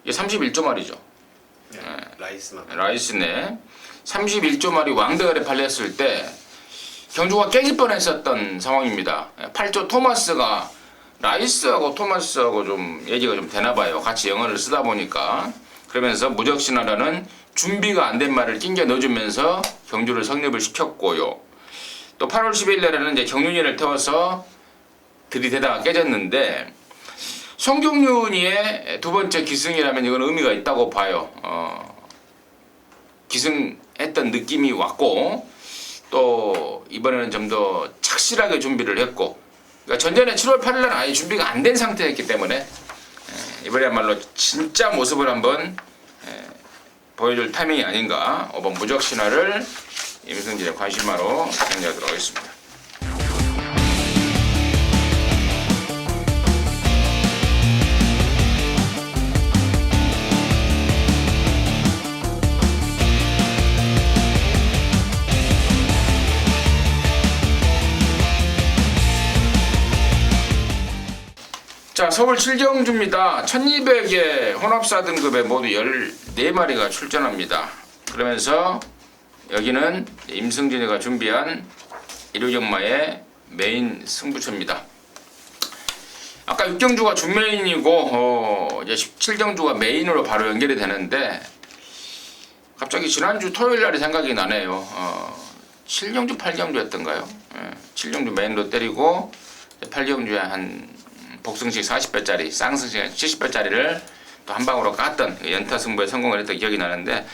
31조마리죠. 라이스네 31조마리 왕대가리 팔렸을 때 경주가 깨질 뻔했었던 상황입니다. 8조 토마스가 라이스하고 토마스하고 좀 얘기가 좀 되나봐요. 같이 영어를 쓰다 보니까. 그러면서 무적신화라는 준비가 안 된 말을 낑겨 넣어주면서 경주를 성립을 시켰고요. 또 8월 10일 날에는 이제 경륜이를 태워서 들이대다가 깨졌는데, 송경윤이의 두 번째 기승이라면 이건 의미가 있다고 봐요. 기승했던 느낌이 왔고 또 이번에는 좀 더 착실하게 준비를 했고, 그러니까 전전에 7월 8일날 아예 준비가 안 된 상태였기 때문에 이번에야말로 진짜 모습을 한번 보여줄 타이밍이 아닌가. 5번 무적 신화를 임승진의 관심마로 정리하도록 하겠습니다. 자, 서울 7경주입니다. 1200의 혼합사 등급에 모두 14마리가 출전합니다. 그러면서 여기는 임승진이가 준비한 일요경마의 메인 승부처입니다. 아까 6경주가 준메인이고 이제 17경주가 메인으로 바로 연결이 되는데 갑자기 지난주 토요일날이 생각이 나네요. 7경주 8경주였던가요? 7경주 메인으로 때리고 8경주에 한 복승식 40배짜리, 쌍승식 70배짜리를 또 한 방으로 깠던 연타 승부에 성공을 했던 기억이 나는데,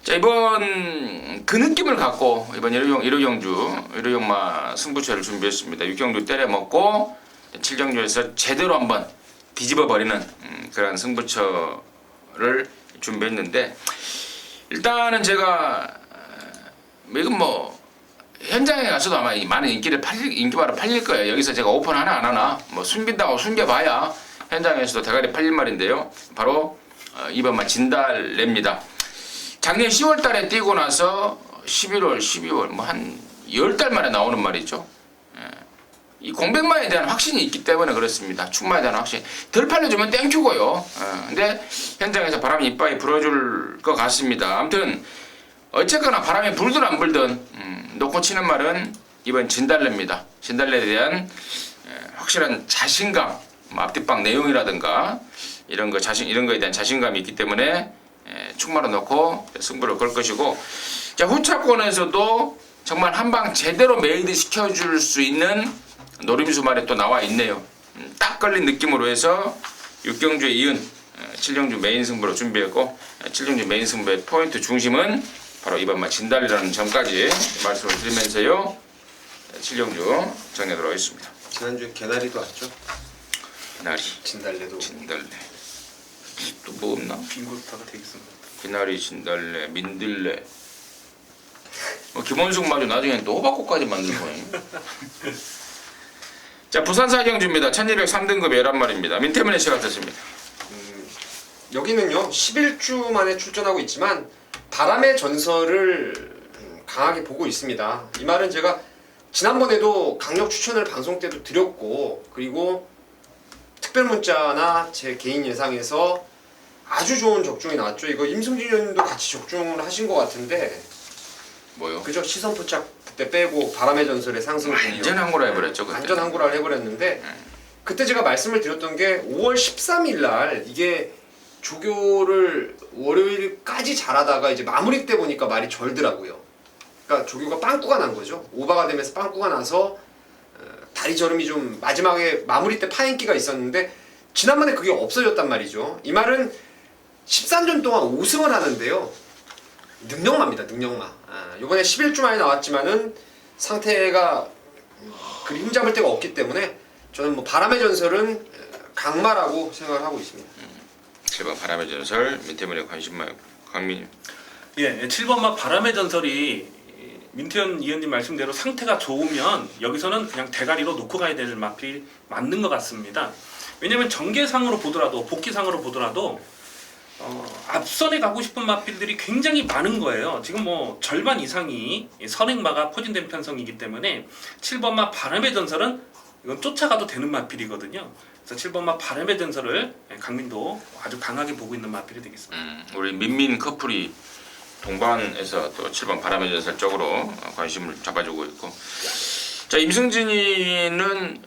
자, 이번 그 느낌을 갖고 이번 일요경마 승부처를 준비했습니다. 6경주 때려 먹고 7경주에서 제대로 한번 뒤집어 버리는 그런 승부처를 준비했는데, 일단은 제가 이건 뭐 현장에 가서도 아마 많은 인기바로 팔릴 거예요. 여기서 제가 오픈 하나 안 하나 뭐 숨긴다고 숨겨봐야 현장에서도 대가리 팔릴 말인데요. 바로 이번만 진달래입니다. 작년 10월달에 뛰고 나서 11월, 12월 뭐 한 10달 만에 나오는 말이죠. 이 공백마에 대한 확신이 있기 때문에 그렇습니다. 축마에 대한 확신. 덜 팔려주면 땡큐고요. 근데 현장에서 바람이 이빨이 불어줄 것 같습니다. 아무튼 어쨌거나 바람이 불든 안 불든 놓고 치는 말은 이번 진달래입니다. 진달래에 대한 확실한 자신감, 앞뒷방 내용이라든가 이런 거에 대한 자신감이 있기 때문에 축마로 놓고 승부를 걸 것이고, 자, 후차권에서도 정말 한 방 제대로 메이드 시켜줄 수 있는 노림수 말에 또 나와 있네요. 딱 걸린 느낌으로 해서 6경주에 이은 7경주 메인 승부로 준비했고, 7경주 메인 승부의 포인트 중심은 바로 이번만 진달래라는 점까지 말씀을 드리면서요, 7경주 정리하도록 하겠습니다. 지난주에 개나리도 왔죠? 개나리, 진달래도. 진달래. 또 뭐 없나? 빙고스타가 되겠습니다. 개나리, 진달래, 민들레. 김원숙 마저 나중엔 또 호박꽃까지 만들 거예요. 자, 부산 4경주입니다. 1203등급 11마리입니다. 민태문의 시가 어떻습니다? 여기는요 11주 만에 출전하고 있지만 바람의 전설을 강하게 보고 있습니다. 이 말은 제가 지난번에도 강력 추천을 방송 때도 드렸고, 그리고 특별 문자나 제 개인 예상에서 아주 좋은 적중이 나왔죠. 이거 임승진 의원님도 같이 적중을 하신 것 같은데, 뭐요? 그죠? 시선 포착 그때 빼고 바람의 전설의 상승 완전 항구라 해버렸죠. 그때. 완전 항구라를 해버렸는데, 그때 제가 말씀을 드렸던 게 5월 13일 날 이게 조교를 월요일까지 잘하다가 이제 마무리 때 보니까 말이 절더라고요. 그러니까 조교가 빵꾸가 난 거죠. 오바가 되면서 빵꾸가 나서 다리 저름이 좀 마지막에 마무리 때 파인기가 있었는데 지난번에 그게 없어졌단 말이죠. 이 말은 13전 동안 5승을 하는데요. 능력마입니다. 능력마. 이번에 11주 만에 나왔지만은 상태가 그리 흠잡을 데가 없기 때문에 저는 뭐 바람의 전설은 강마라고 생각을 하고 있습니다. 7번 바람의 전설, 민태문의 관심만 강민. 예, 7번마 바람의 전설이 민태현 위원님 말씀대로 상태가 좋으면 여기서는 그냥 대가리로 놓고 가야 될 마필이 맞는 것 같습니다. 왜냐면 전개상으로 보더라도 복귀상으로 보더라도 앞선에 가고 싶은 마필들이 굉장히 많은 거예요. 지금 뭐 절반 이상이 선행마가 포진된 편성이기 때문에 7번마 바람의 전설은 이건 쫓아가도 되는 마필이거든요. 그래서 7번마 바람의 전설을 강민도 아주 강하게 보고 있는 마필이 되겠습니다. 우리 민민 커플이 동반에서 또 7번 바람의 전설 쪽으로 관심을 잡아주고 있고, 자, 임승진이는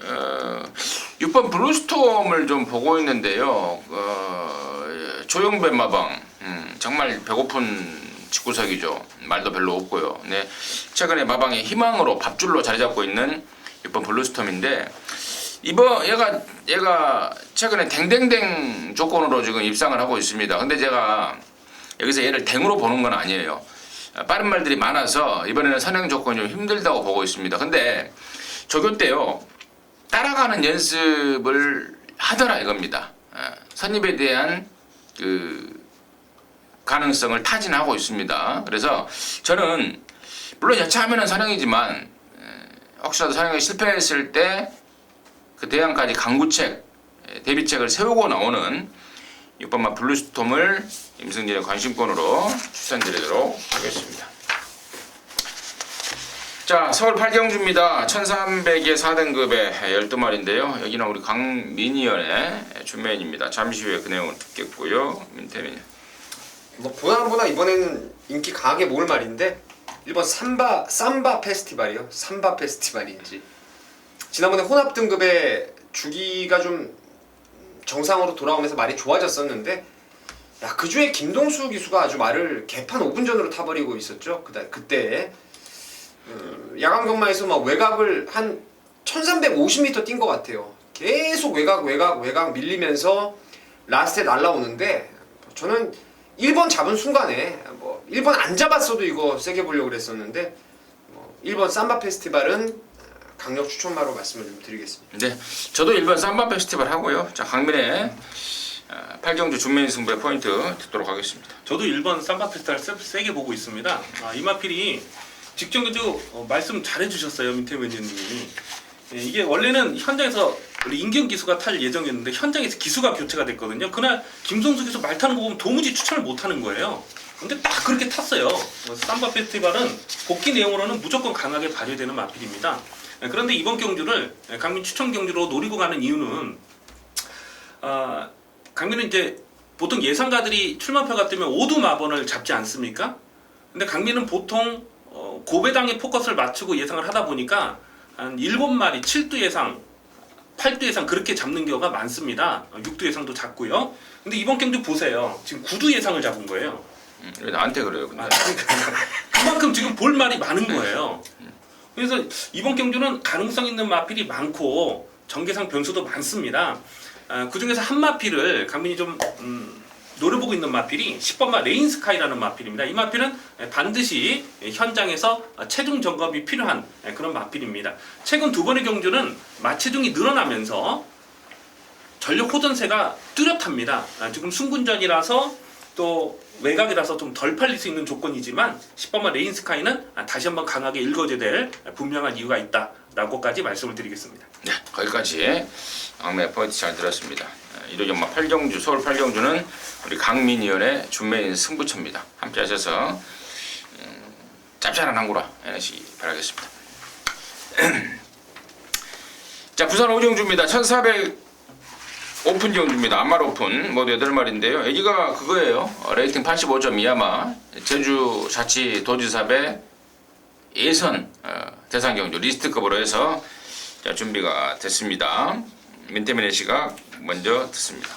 6번 블루스톰을 좀 보고 있는데요. 조영배 마방, 정말 배고픈 직구석이죠. 말도 별로 없고요. 네, 최근에 마방의 희망으로 밥줄로 자리 잡고 있는 6번 블루스톰인데, 이번 얘가 최근에 댕댕댕 조건으로 지금 입상을 하고 있습니다. 근데 제가 여기서 얘를 댕으로 보는 건 아니에요. 빠른 말들이 많아서 이번에는 선행 조건이 좀 힘들다고 보고 있습니다. 근데 조교 때요 따라가는 연습을 하더라 이겁니다. 선입에 대한 그 가능성을 타진하고 있습니다. 그래서 저는 물론 여차하면은 선행이지만 혹시라도 선행에 실패했을 때 그 대항까지 강구책, 대비책을 세우고 나오는 6번마 블루스톰을 임승진의 관심권으로 추천드리도록 하겠습니다. 자, 서울 8경주입니다. 1300의 4등급의 12마리인데요. 여기는 우리 강민희연의 준메인입니다. 잠시 후에 그 내용을 듣겠고요. 민태민이. 뭐 보나 이번에는 인기 강하게 모을 말인데 1번 삼바 페스티벌이요. 삼바 페스티벌인지 지난번에 혼합 등급의 주기가 좀 정상으로 돌아오면서 말이 좋아졌었는데 야, 그 주에 김동수 기수가 아주 말을 개판 5분 전으로 타버리고 있었죠. 그때 야간 근마에서 막 외곽을 한 1350m 뛴 것 같아요. 계속 외곽 밀리면서 라스트에 날라오는데 저는 1번 잡은 순간에 뭐 1번 안 잡았어도 이거 세게 보려고 그랬었는데 1번 삼바 페스티벌은 강력 추천마로 말씀을 좀 드리겠습니다. 네, 저도 1번 삼바 페스티벌 하고요. 자, 강민의 8경주 준메인 승부의 포인트 듣도록 하겠습니다. 저도 1번 삼바 페스티벌 세게 보고 있습니다. 이마필이 직전 경주 말씀 잘해주셨어요, 민태민님이. 이게 원래는 현장에서 우리 임경 기수가 탈 예정이었는데 현장에서 기수가 교체가 됐거든요. 그날 김성수 기수 말 타는 거 보면 도무지 추천을 못 하는 거예요. 근데 딱 그렇게 탔어요. 삼바 페스티벌은 복귀 내용으로는 무조건 강하게 발휘되는 마필입니다. 그런데 이번 경주를 강민 추천 경주로 노리고 가는 이유는 강민은 이제 보통 예상가들이 출마표가 뜨면 오두 마번을 잡지 않습니까? 근데 강민은 보통 고배당에 포커스를 맞추고 예상을 하다 보니까 한 7마리 7두 예상 8두 예상 그렇게 잡는 경우가 많습니다. 6두 예상도 잡고요. 근데 이번 경주 보세요. 지금 9두 예상을 잡은 거예요. 왜 나한테 그래요? 근데. 그만큼 지금 볼 말이 많은 거예요. 그래서 이번 경주는 가능성 있는 마필이 많고 전개상 변수도 많습니다. 그 중에서 한 마필을 강민이 좀 노려보고 있는 마필이 10번마 레인스카이라는 마필입니다. 이 마필은 반드시 현장에서 체중 점검이 필요한 그런 마필입니다. 최근 두 번의 경주는 마체중이 늘어나면서 전력 호전세가 뚜렷합니다. 지금 순군전이라서 또 외곽이라서 좀 덜 팔릴 수 있는 조건이지만 10번마 레인스카이는 다시 한번 강하게 읽어줘야 될 분명한 이유가 있다라고까지 말씀을 드리겠습니다. 네, 거기까지 강민의 포인트 잘 들었습니다. 이도전마 8경주 서울 8경주는 우리 강민희연의 준메인 승부처입니다. 함께 하셔서 짭짤한 항구라 해내시기 바라겠습니다. 자, 부산 5경주입니다. 1400 오픈 경주입니다. 안말 오픈 모두 8마리인데요. 여기가 그거예요. 레이팅 85점 이하마 제주 자치 도지사배 예선 대상 경주 리스트급으로 해서 자, 준비가 됐습니다. 민태민의 시각 먼저 듣습니다.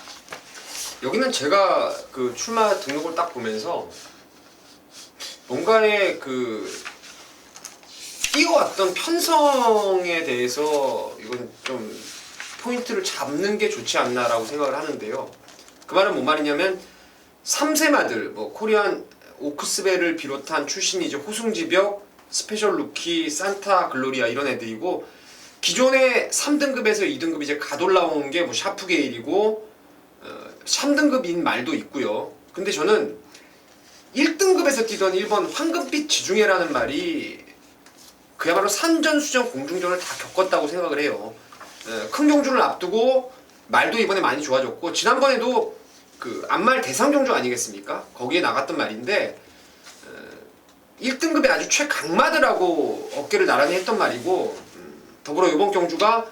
여기는 제가 그 출마 등록을 딱 보면서 뭔가의 그 뛰어왔던 편성에 대해서 이건 좀 포인트를 잡는 게 좋지 않나라고 생각을 하는데요. 그 말은 뭔 말이냐면 3세마들 뭐 코리안 오크스벨을 비롯한 출신이 이제 호승지벽, 스페셜 루키, 산타 글로리아 이런 애들이고 기존의 3등급에서 2등급 이제 갓 올라온 게 뭐 샤프게일이고 3등급인 말도 있고요. 근데 저는 1등급에서 뛰던 1번 황금빛 지중해라는 말이 그야말로 산전수전 공중전을 다 겪었다고 생각을 해요. 큰 경주를 앞두고 말도 이번에 많이 좋아졌고 지난번에도 그 안말 대상 경주 아니겠습니까? 거기에 나갔던 말인데 1등급의 아주 최강마들하고 어깨를 나란히 했던 말이고 더불어 이번 경주가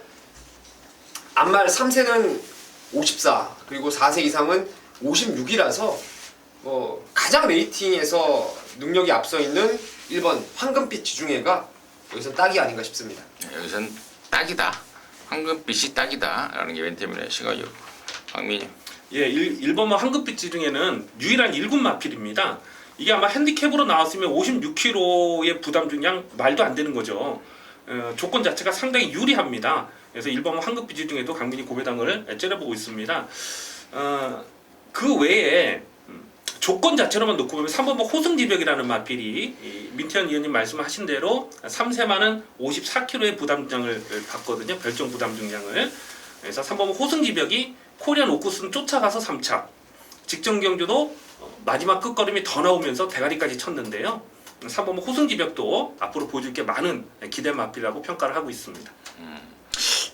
안말 3세는 54 그리고 4세 이상은 56이라서 뭐 가장 레이팅에서 능력이 앞서 있는 1번 황금빛 지중해가 여기선 딱이 아닌가 싶습니다. 여기선 딱이다. 황금빛이 딱이다 라는 게 웬태민의 시각이었고 박민희. 예, 1번마 황금빛 지중해는 유일한 1군 마필입니다. 이게 아마 핸디캡으로 나왔으면 56kg의 부담 중량 말도 안 되는 거죠. 조건 자체가 상당히 유리합니다. 그래서 1번 황급 비주 중에도 강민이 고배당을 째려보고 있습니다. 그 외에 조건 자체로만 놓고 보면 3번 호승지벽이라는 마필이 민태현 위원님 말씀하신 대로 3세마는 54kg의 부담 중량을 받거든요. 별정 부담 중량을. 그래서 3번 호승지벽이 코리안 오쿠스는 쫓아가서 3차. 직전 경주도 마지막 끝걸음이 더 나오면서 대가리까지 쳤는데요. 3번 호승지벽도 앞으로 보여줄 게 많은 기대 마필이라고 평가를 하고 있습니다.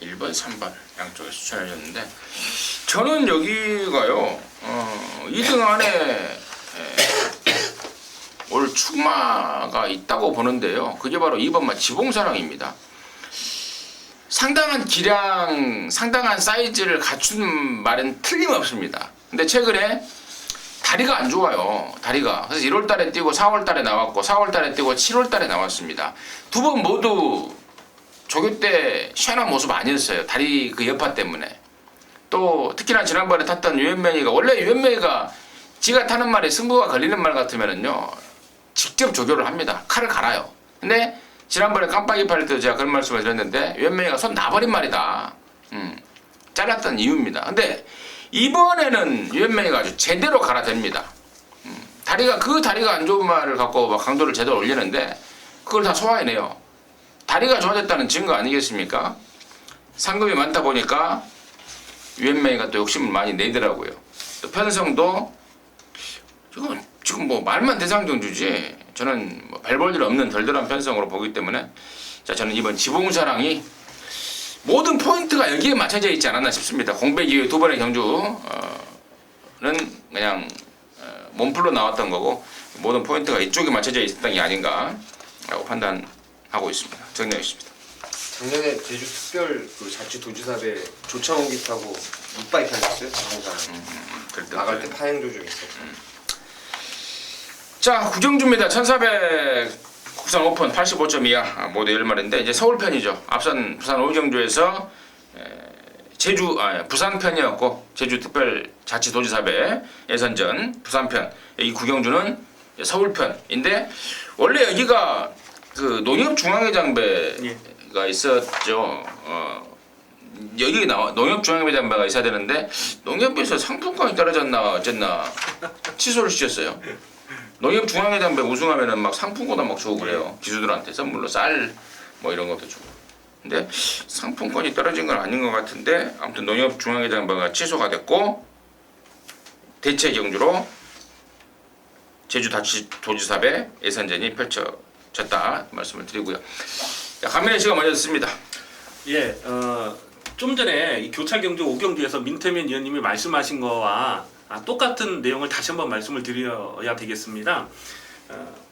1번, 3번 양쪽에 추천해줬는데 저는 여기가요 2등 안에 올 축마가 있다고 보는데요. 그게 바로 2번마 지봉사랑입니다. 상당한 기량, 상당한 사이즈를 갖춘 말은 틀림없습니다. 근데 최근에 다리가 안 좋아요. 다리가. 그래서 1월 달에 뛰고 4월 달에 나왔고 4월 달에 뛰고 7월 달에 나왔습니다. 두 번 모두 조교 때 시원한 모습 아니었어요. 다리 그 여파 때문에. 또 특히나 지난번에 탔던 유엔메이가 원래 유엔메이가 지가 타는 말에 승부가 걸리는 말 같으면은요 직접 조교를 합니다. 칼을 갈아요. 근데 지난번에 깜빡이 팔 때도 제가 그런 말씀을 드렸는데 유엔메이가 손 놔버린 말이다. 잘랐던 이유입니다. 근데 이번에는 유엔메이가 아주 제대로 갈아댑니다. 다리가 안 좋은 말을 갖고 막 강도를 제대로 올리는데 그걸 다 소화해내요. 다리가 좋아졌다는 증거 아니겠습니까? 상금이 많다 보니까 유엔메이가 또 욕심을 많이 내더라고요. 또 편성도 지금 뭐 말만 대상경주지 저는 뭐 별 볼 일 없는 덜덜한 편성으로 보기 때문에 자 저는 이번 지봉사랑이 모든 포인트가 여기에 맞춰져 있지 않았나 싶습니다. 공백 이후에 두 번의 경주는 그냥 몸풀로 나왔던 거고 모든 포인트가 이쪽에 맞춰져 있었던 게 아닌가라고 판단하고 있습니다. 정리하겠습니다. 작년에 제주특별 그 자치도지사배 조창호 기 타고 이빠이 타셨어요? 나갈 때 파행 조정했어요. 자 구경주입니다. 1400 국산 오픈 85점 이하 모두 열말인데 이제 서울 편이죠. 앞선 부산 오경주에서 부산 편이었고 제주 특별 자치도지사배 예선전 부산 편, 이 구경주는 서울 편인데 원래 여기가 그 농협중앙회장배가 있었죠. 여기 농협중앙회장배가 있어야 되는데 농협에서 상품권이 떨어졌나 어쨌나 취소를 시켰어요. 농협중앙회장배 우승하면은 막 상품권도 막 주고 그래요. 기수들한테 선물로 쌀 뭐 이런 것도 주고. 근데 상품권이 떨어진 건 아닌 것 같은데 아무튼 농협중앙회장배가 취소가 됐고 대체 경주로 제주도지사배 예선전이 펼쳐졌다 말씀을 드리고요. 자, 강민혜 씨가 먼저 듣습니다. 예, 좀 전에 이 교차 경주 5경주에서 민태민 위원님이 말씀하신 거와 똑같은 내용을 다시 한번 말씀을 드려야 되겠습니다.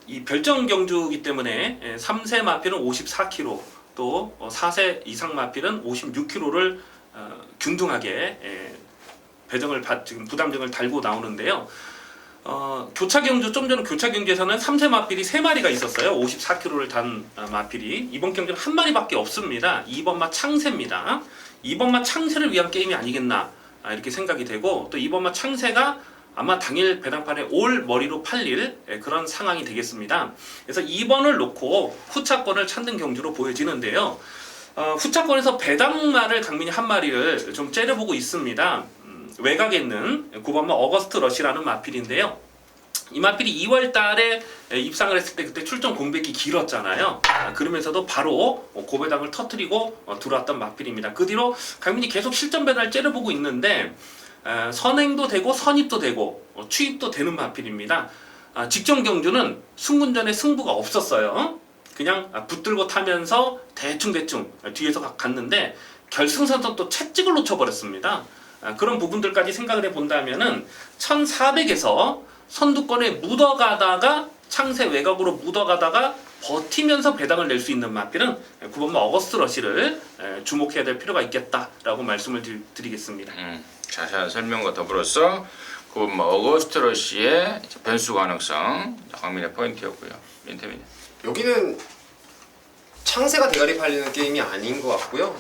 이 별정 경주이기 때문에 3세 마필은 54kg, 또 4세 이상 마필은 56kg를 균등하게 지금 부담증을 달고 나오는데요. 교차 경주 좀 전 교차 경주에서는 3세 마필이 3마리가 있었어요. 54kg를 단 마필이. 이번 경주는 한 마리밖에 없습니다. 2번마 창세입니다. 2번마 창세를 위한 게임이 아니겠나 이렇게 생각이 되고 또 2번마 창세가 아마 당일 배당판에 올 머리로 팔릴 그런 상황이 되겠습니다. 그래서 2번을 놓고 후차권을 찾는 경주로 보여지는데요. 후차권에서 배당마를 강민이 한 마리를 좀 째려보고 있습니다. 외곽에 있는 9번마 어거스트 러시라는 마필인데요. 이 마필이 2월 달에 입상을 했을 때 그때 출전 공백이 길었잖아요. 그러면서도 바로 고배당을 터뜨리고 들어왔던 마필입니다. 그 뒤로 강민이 계속 실전 배당을 째려보고 있는데 선행도 되고 선입도 되고 추입도 되는 마필입니다. 직전 경주는 승군전에 승부가 없었어요. 그냥 붙들고 타면서 대충 뒤에서 갔는데 결승선에서 또 채찍을 놓쳐버렸습니다. 그런 부분들까지 생각을 해본다면은 1400에서 선두권에 묻어가다가 창세 외곽으로 묻어가다가 버티면서 배당을 낼 수 있는 마필은 9번마 어거스트 러시를 주목해야 될 필요가 있겠다라고 말씀을 드리겠습니다. 자세한 설명과 더불어서 9번마 어거스트 러시의 변수 가능성 강민의 포인트였고요. 민태민. 여기는 창세가 대가리 팔리는 게임이 아닌 것 같고요.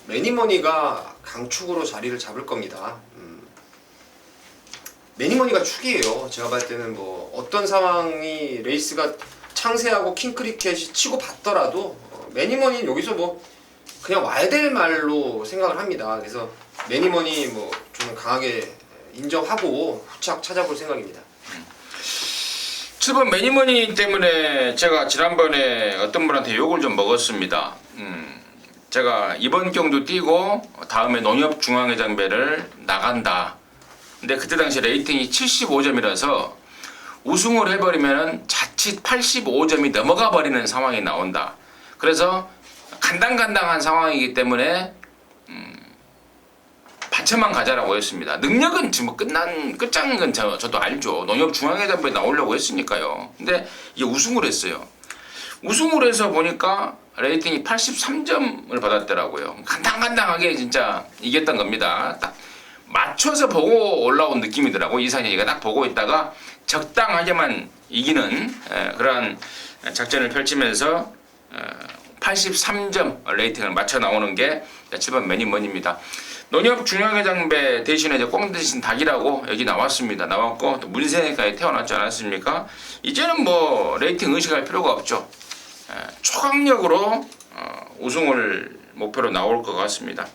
매니머니가 강축으로 자리를 잡을 겁니다. 매니머니가 축이에요. 제가 봤을 때는 뭐 어떤 상황이 레이스가 창세하고 킹크리켓이 치고 받더라도 매니머니는 여기서 뭐 그냥 와야 될 말로 생각을 합니다. 그래서 매니머니 뭐 좀 강하게 인정하고 후착 찾아볼 생각입니다. 7번 매니머니 때문에 제가 지난번에 어떤 분한테 욕을 좀 먹었습니다. 제가 이번 경도 뛰고 다음에 농협 중앙회장배를 나간다. 근데 그때 당시 레이팅이 75점이라서 우승을 해버리면 자칫 85점이 넘어가 버리는 상황이 나온다. 그래서 간당간당한 상황이기 때문에 반천만 가자라고 했습니다. 능력은 지금 끝장인 건 저도 알죠. 농협 중앙회장부에 나오려고 했으니까요. 근데 이게 우승을 했어요. 우승을 해서 보니까 레이팅이 83점을 받았더라고요. 간당간당하게 진짜 이겼던 겁니다. 딱 맞춰서 보고 올라온 느낌이더라고. 이상희가 딱 보고 있다가 적당하게만 이기는 그러한 작전을 펼치면서 83점 레이팅을 맞춰 나오는 게 7번 매니먼입니다. 농협 중앙회장배 대신에 이제 꽁 대신 닭이라고 여기 나왔습니다. 나왔고 또 문세까지 태어났지 않았습니까? 이제는 뭐 레이팅 의식할 필요가 없죠. 초강력으로 우승을 목표로 나올 것 같습니다.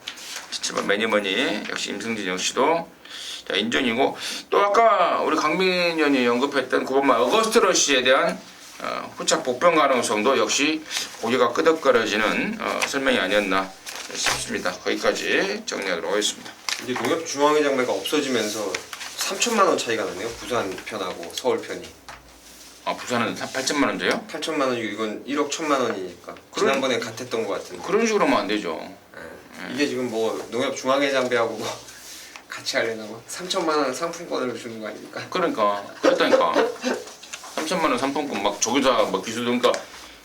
7번 매니머니 역시 임승진 역시도 자, 인정이고 또 아까 우리 강민현이 언급했던 9번만 어거스트 러시에 대한 후착 복병 가능성도 역시 고개가 끄덕거려지는 설명이 아니었나 싶습니다. 거기까지 정리하도록 하겠습니다. 이제 농협 중앙회장배가 없어지면서 3천만 원 차이가 나네요. 부산 편하고 서울 편이. 아 부산은 8천만 원대요? 8천만 원이고 이건 1억 1천만 원이니까 지난번에 같았던 것 같은데. 그런 식으로 하면 안 되죠. 이게 지금 뭐 농협 중앙회장배하고 뭐 같이 하려나 뭐 3천만 원 상품권을 주는 거 아닙니까? 그러니까 그랬다니까 3천만 원 상품권 막 저기다 막 기술 그러니까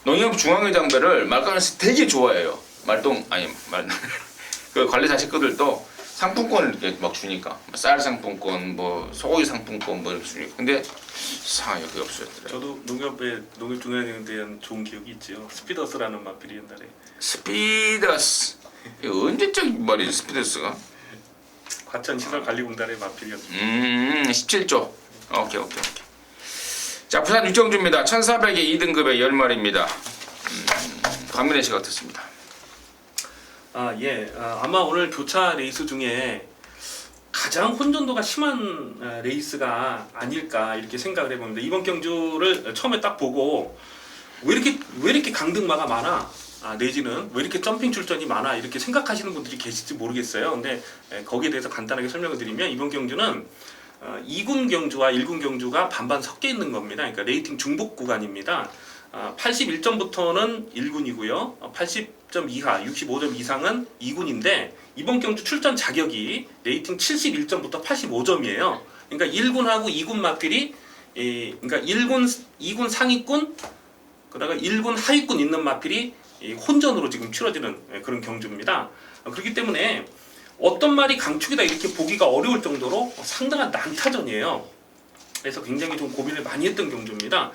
농협 중앙회장배를 말가면서 되게 좋아해요. 그 관리사 식구들도 상품권을 이렇게 막 주니까 쌀 상품권 뭐 소고기 상품권 뭐 이렇게 주니까 근데 상황이 그게 없어졌더라고요. 저도 농협 중앙회장에 대한 좋은 기억이 있지요. 스피더스라는 마필이 옛날에 스피더스 이게 언제적 말이지 스피더스가? 과천시설관리공단의 마필이었죠. 17조. 오케이. 자, 부산 육정주입니다. 1400의 2등급의 10마리입니다. 강민혜 씨가 어떻습니다? 아마 오늘 교차 레이스 중에 가장 혼돈도가 심한 레이스가 아닐까 이렇게 생각을 해봅니다. 이번 경주를 처음에 딱 보고 왜 이렇게 강등마가 많아? 내지는 왜 이렇게 점핑 출전이 많아? 이렇게 생각하시는 분들이 계실지 모르겠어요. 근데 거기에 대해서 간단하게 설명을 드리면 이번 경주는 2군 경주와 1군 경주가 반반 섞여 있는 겁니다. 그러니까 레이팅 중복 구간입니다. 81점부터는 1군이고요. 80점 이하, 65점 이상은 2군인데 이번 경주 출전 자격이 레이팅 71점부터 85점이에요. 그러니까 1군하고 2군 마필이 그러니까 2군 상위군 그다가 1군 하위군 있는 마필이 혼전으로 지금 치러지는 그런 경주입니다. 그렇기 때문에 어떤 말이 강축이다 이렇게 보기가 어려울 정도로 상당한 난타전이에요. 그래서 굉장히 좀 고민을 많이 했던 경주입니다.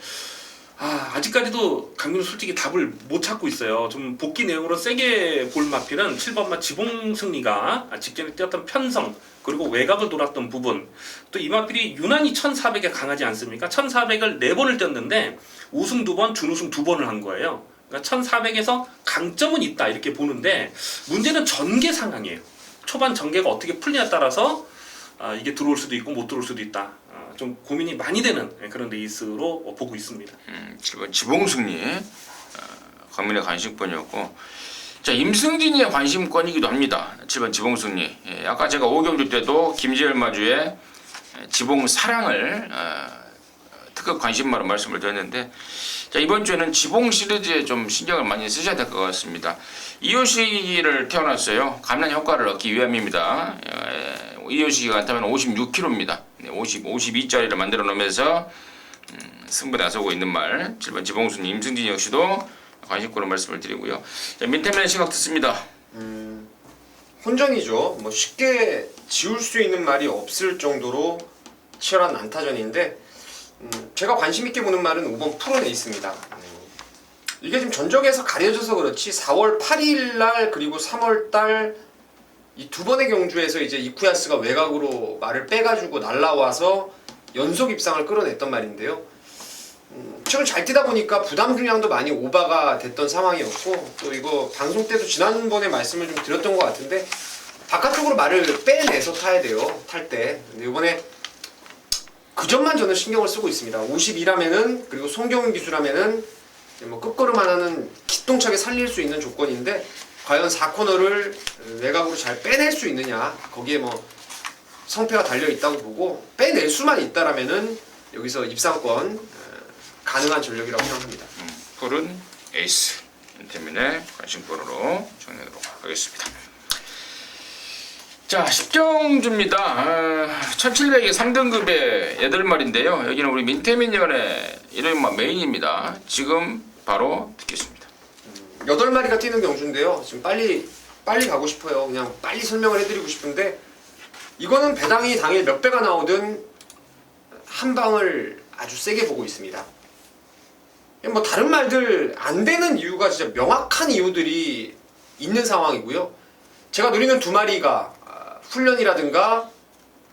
아직까지도 강민우 솔직히 답을 못 찾고 있어요. 좀 복귀 내용으로 세게 볼 마필은 7번마 지봉승리가 직전에 뛰었던 편성 그리고 외곽을 돌았던 부분 또 이 마필이 유난히 1400에 강하지 않습니까? 1400을 4번을 뛰었는데 우승 2번, 준우승 2번을 한 거예요. 그러니까 1400에서 강점은 있다 이렇게 보는데 문제는 전개 상황이에요. 초반 전개가 어떻게 풀리냐에 따라서 이게 들어올 수도 있고 못 들어올 수도 있다. 좀 고민이 많이 되는 그런 레이스로 보고 있습니다. 7번 지봉승리 강민의 관심권이었고 자 임승진이의 관심권이기도 합니다. 7번 지봉승리 아까 제가 5경주 때도 김재열 마주의 지봉사랑을 특급 관심마로 말씀을 드렸는데 자 이번 주에는 지봉 시리즈에 좀 신경을 많이 쓰셔야 될 것 같습니다. 이효식이를 태어났어요. 감량 효과를 얻기 위함입니다. 이효식이가 안타면 56kg입니다. 52짜리를 만들어 놓으면서 승부에 나서고 있는 말 7번 지봉순 임승진 역시도 관심권을 말씀을 드리고요. 자, 민태면의 시각 듣습니다. 혼전이죠. 뭐 쉽게 지울 수 있는 말이 없을 정도로 치열한 난타전인데 제가 관심 있게 보는 말은 5번 프로에 있습니다. 이게 지금 전적에서 가려져서 그렇지 4월 8일 날 그리고 3월 달 이 두 번의 경주에서 이제 이쿠야스가 외곽으로 말을 빼가지고 날라와서 연속 입상을 끌어냈던 말인데요. 최근 잘 뛰다 보니까 부담 중량도 많이 오버가 됐던 상황이었고 또 이거 방송 때도 지난번에 말씀을 좀 드렸던 것 같은데 바깥쪽으로 말을 빼내서 타야 돼요. 탈 때. 근데 이번에 그 점만 저는 신경을 쓰고 있습니다. 52라면은 그리고 송경훈 기수라면은 뭐 끝걸음 하나는 기똥차게 살릴 수 있는 조건인데 과연 4코너를 외곽으로 잘 빼낼 수 있느냐 거기에 뭐 성패가 달려 있다고 보고 빼낼 수만 있다라면은 여기서 입상권 가능한 전력이라고 생각합니다. 풀은 에이스 때문에 관심권으로 정리하도록 하겠습니다. 자, 10경주입니다. 1700이 3등급의 8마리인데요. 여기는 우리 민태민연의 이름이 메인입니다. 지금 바로 듣겠습니다. 8마리가 뛰는 경주인데요. 지금 빨리 가고 싶어요. 그냥 빨리 설명을 해드리고 싶은데 이거는 배당이 당일 몇 배가 나오든 한 방을 아주 세게 보고 있습니다. 뭐 다른 말들 안 되는 이유가 진짜 명확한 이유들이 있는 상황이고요. 제가 노리는 2마리가 훈련이라든가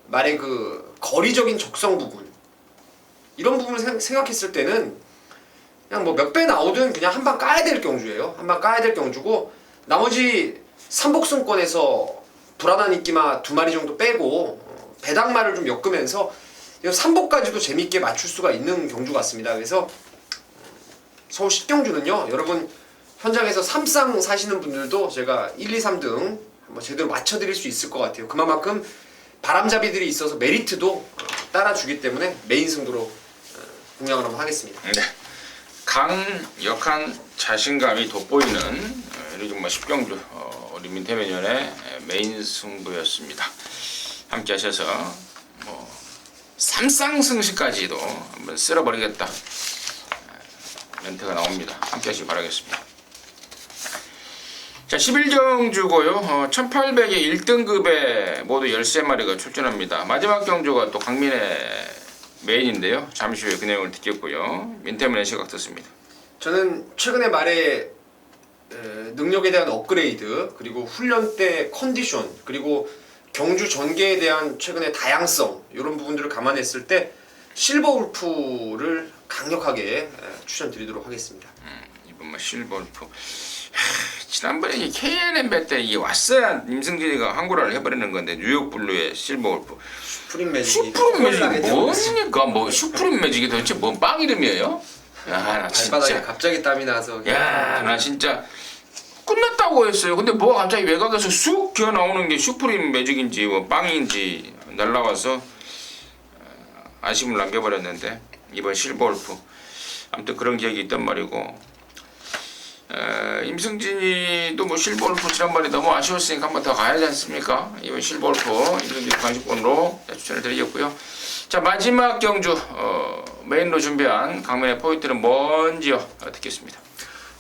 말의 그 거리적인 적성 부분 이런 부분을 생각했을 때는 그냥 뭐 몇 배 나오든 그냥 한 방 까야 될 경주예요. 한 방 까야 될 경주고 나머지 삼복승권에서 불안한 인기마 2마리 정도 빼고 배당마를 좀 엮으면서 3복까지도 재밌게 맞출 수가 있는 경주 같습니다. 그래서 서울 10경주는요. 여러분 현장에서 3쌍 사시는 분들도 제가 1, 2, 3등 한번 제대로 맞춰드릴 수 있을 것 같아요. 그만큼 바람잡이들이 있어서 메리트도 따라주기 때문에 메인 승부로 공략을 한번 하겠습니다. 네. 강력한 자신감이 돋보이는 이렇게 뭐 10경주 우리 민태민연의 메인 승부였습니다. 함께 하셔서 뭐 3쌍승시까지도 한번 쓸어버리겠다 멘트가 나옵니다. 함께 하시기 바라겠습니다. 자, 11경주고요. 1800의 1등급에 모두 13마리가 출전합니다. 마지막 경주가 또 강민의 메인인데요. 잠시 후에 그 내용을 듣겠고요. 민태민의 시각 듣습니다. 저는 최근에 말에 능력에 대한 업그레이드 그리고 훈련 때 컨디션 그리고 경주 전개에 대한 최근의 다양성 이런 부분들을 감안했을 때 실버 울프를 강력하게 추천드리도록 하겠습니다. 이번 뭐 실버 울프 지난번에 이 KNM 때 이게 왔어야 임승진이가 항구라를 해버리는 건데 뉴욕 블루의 실버 울프 슈프림 매직이 슈프림 매직이 뭡니까? 뭐 슈프림 매직이 도대체 뭔 빵 이름이에요? 야, 나 발바닥에 진짜 갑자기 땀이 나서 야, 나 진짜 끝났다고 했어요. 근데 뭐가 갑자기 외곽에서 쑥 기어 나오는 게 슈프림 매직인지 뭐 빵인지 날라와서 아쉬움을 남겨버렸는데 이번 실버 울프 아무튼 그런 기억이 있단 말이고 임승진이도 뭐 실버 울프 지난번에 너무 아쉬웠으니까 한 번 더 가야지 않습니까? 이번 실버 울프 임승진 관심권으로 추천을 드리겠고요. 자, 마지막 경주 메인로 준비한 강민의 포인트는 뭔지요? 듣겠습니다.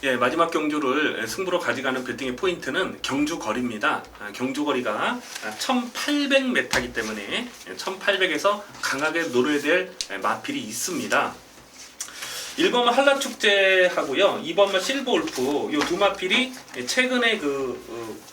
예, 마지막 경주를 승부로 가져가는 배팅의 포인트는 경주 거리입니다. 경주 거리가 1800m이기 때문에 1800에서 강하게 노려야 될 마필이 있습니다. 1번은 한라축제하고요. 2번은 실버울프 이 두 마필이 최근에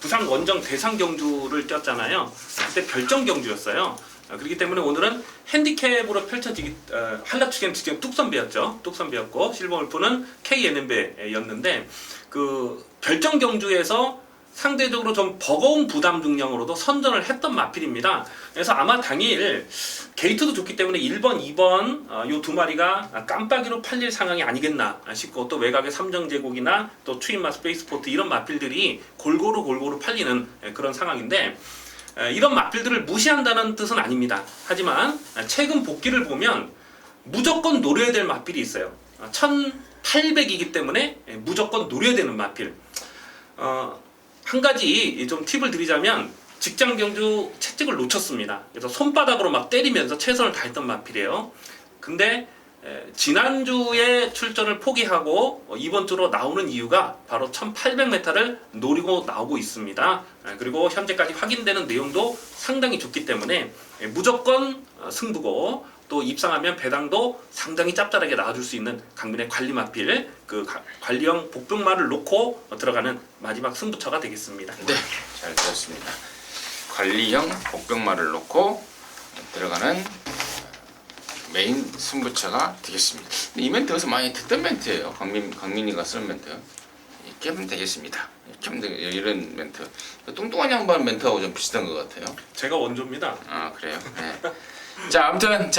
부산 원정 대상 경주를 뛰었잖아요. 그때 별정 경주였어요. 그렇기 때문에 오늘은 핸디캡으로 펼쳐지기 한라축제는 지금 뚝선배였죠. 뚝선배였고 실버울프는 KNM배였는데 그 별정 경주에서 상대적으로 좀 버거운 부담 중량으로도 선전을 했던 마필입니다. 그래서 아마 당일 게이트도 좋기 때문에 1번, 2번 요 두 마리가 깜빡이로 팔릴 상황이 아니겠나 싶고 또 외곽의 삼정제국이나 또 추인마 스페이스포트 이런 마필들이 골고루 팔리는 그런 상황인데 이런 마필들을 무시한다는 뜻은 아닙니다. 하지만 최근 복귀를 보면 무조건 노려야 될 마필이 있어요. 1800이기 때문에 무조건 노려야 되는 마필. 한 가지 좀 팁을 드리자면 직장 경주 채찍을 놓쳤습니다. 그래서 손바닥으로 막 때리면서 최선을 다했던 마필이에요. 근데 지난주에 출전을 포기하고 이번 주로 나오는 이유가 바로 1800m를 노리고 나오고 있습니다. 그리고 현재까지 확인되는 내용도 상당히 좋기 때문에 무조건 승부고 또 입상하면 배당도 상당히 짭짤하게 나와줄 수 있는 강민의 관리 마필 그 관리형 복병마를 놓고 들어가는 마지막 승부처가 되겠습니다. 네, 잘 들었습니다. 관리형 복병마를 놓고 들어가는 메인 승부처가 되겠습니다. 근데 이 멘트 여기서 많이 듣던 멘트예요. 강민이가 쓰는 멘트. 이렇게 하면 되겠습니다. 이렇게 하면 이런 멘트. 뚱뚱한 양반 멘트하고 좀 비슷한 것 같아요. 제가 원조입니다. 아 그래요. 네. 자 아무튼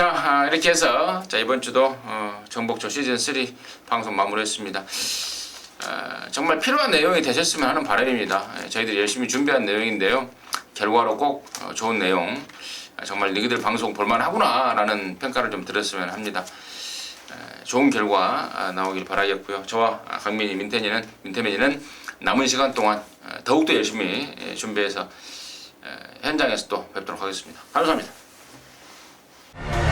이렇게 해서 이번 주도 정복조 시즌 3 방송 마무리했습니다. 정말 필요한 내용이 되셨으면 하는 바람입니다. 저희들이 열심히 준비한 내용인데요. 결과로 꼭 좋은 내용, 정말 너희들 방송 볼만하구나 라는 평가를 좀 들었으면 합니다. 좋은 결과 나오길 바라겠고요. 저와 강민이, 민태민이는 남은 시간 동안 더욱더 열심히 준비해서 현장에서 또 뵙도록 하겠습니다. 감사합니다.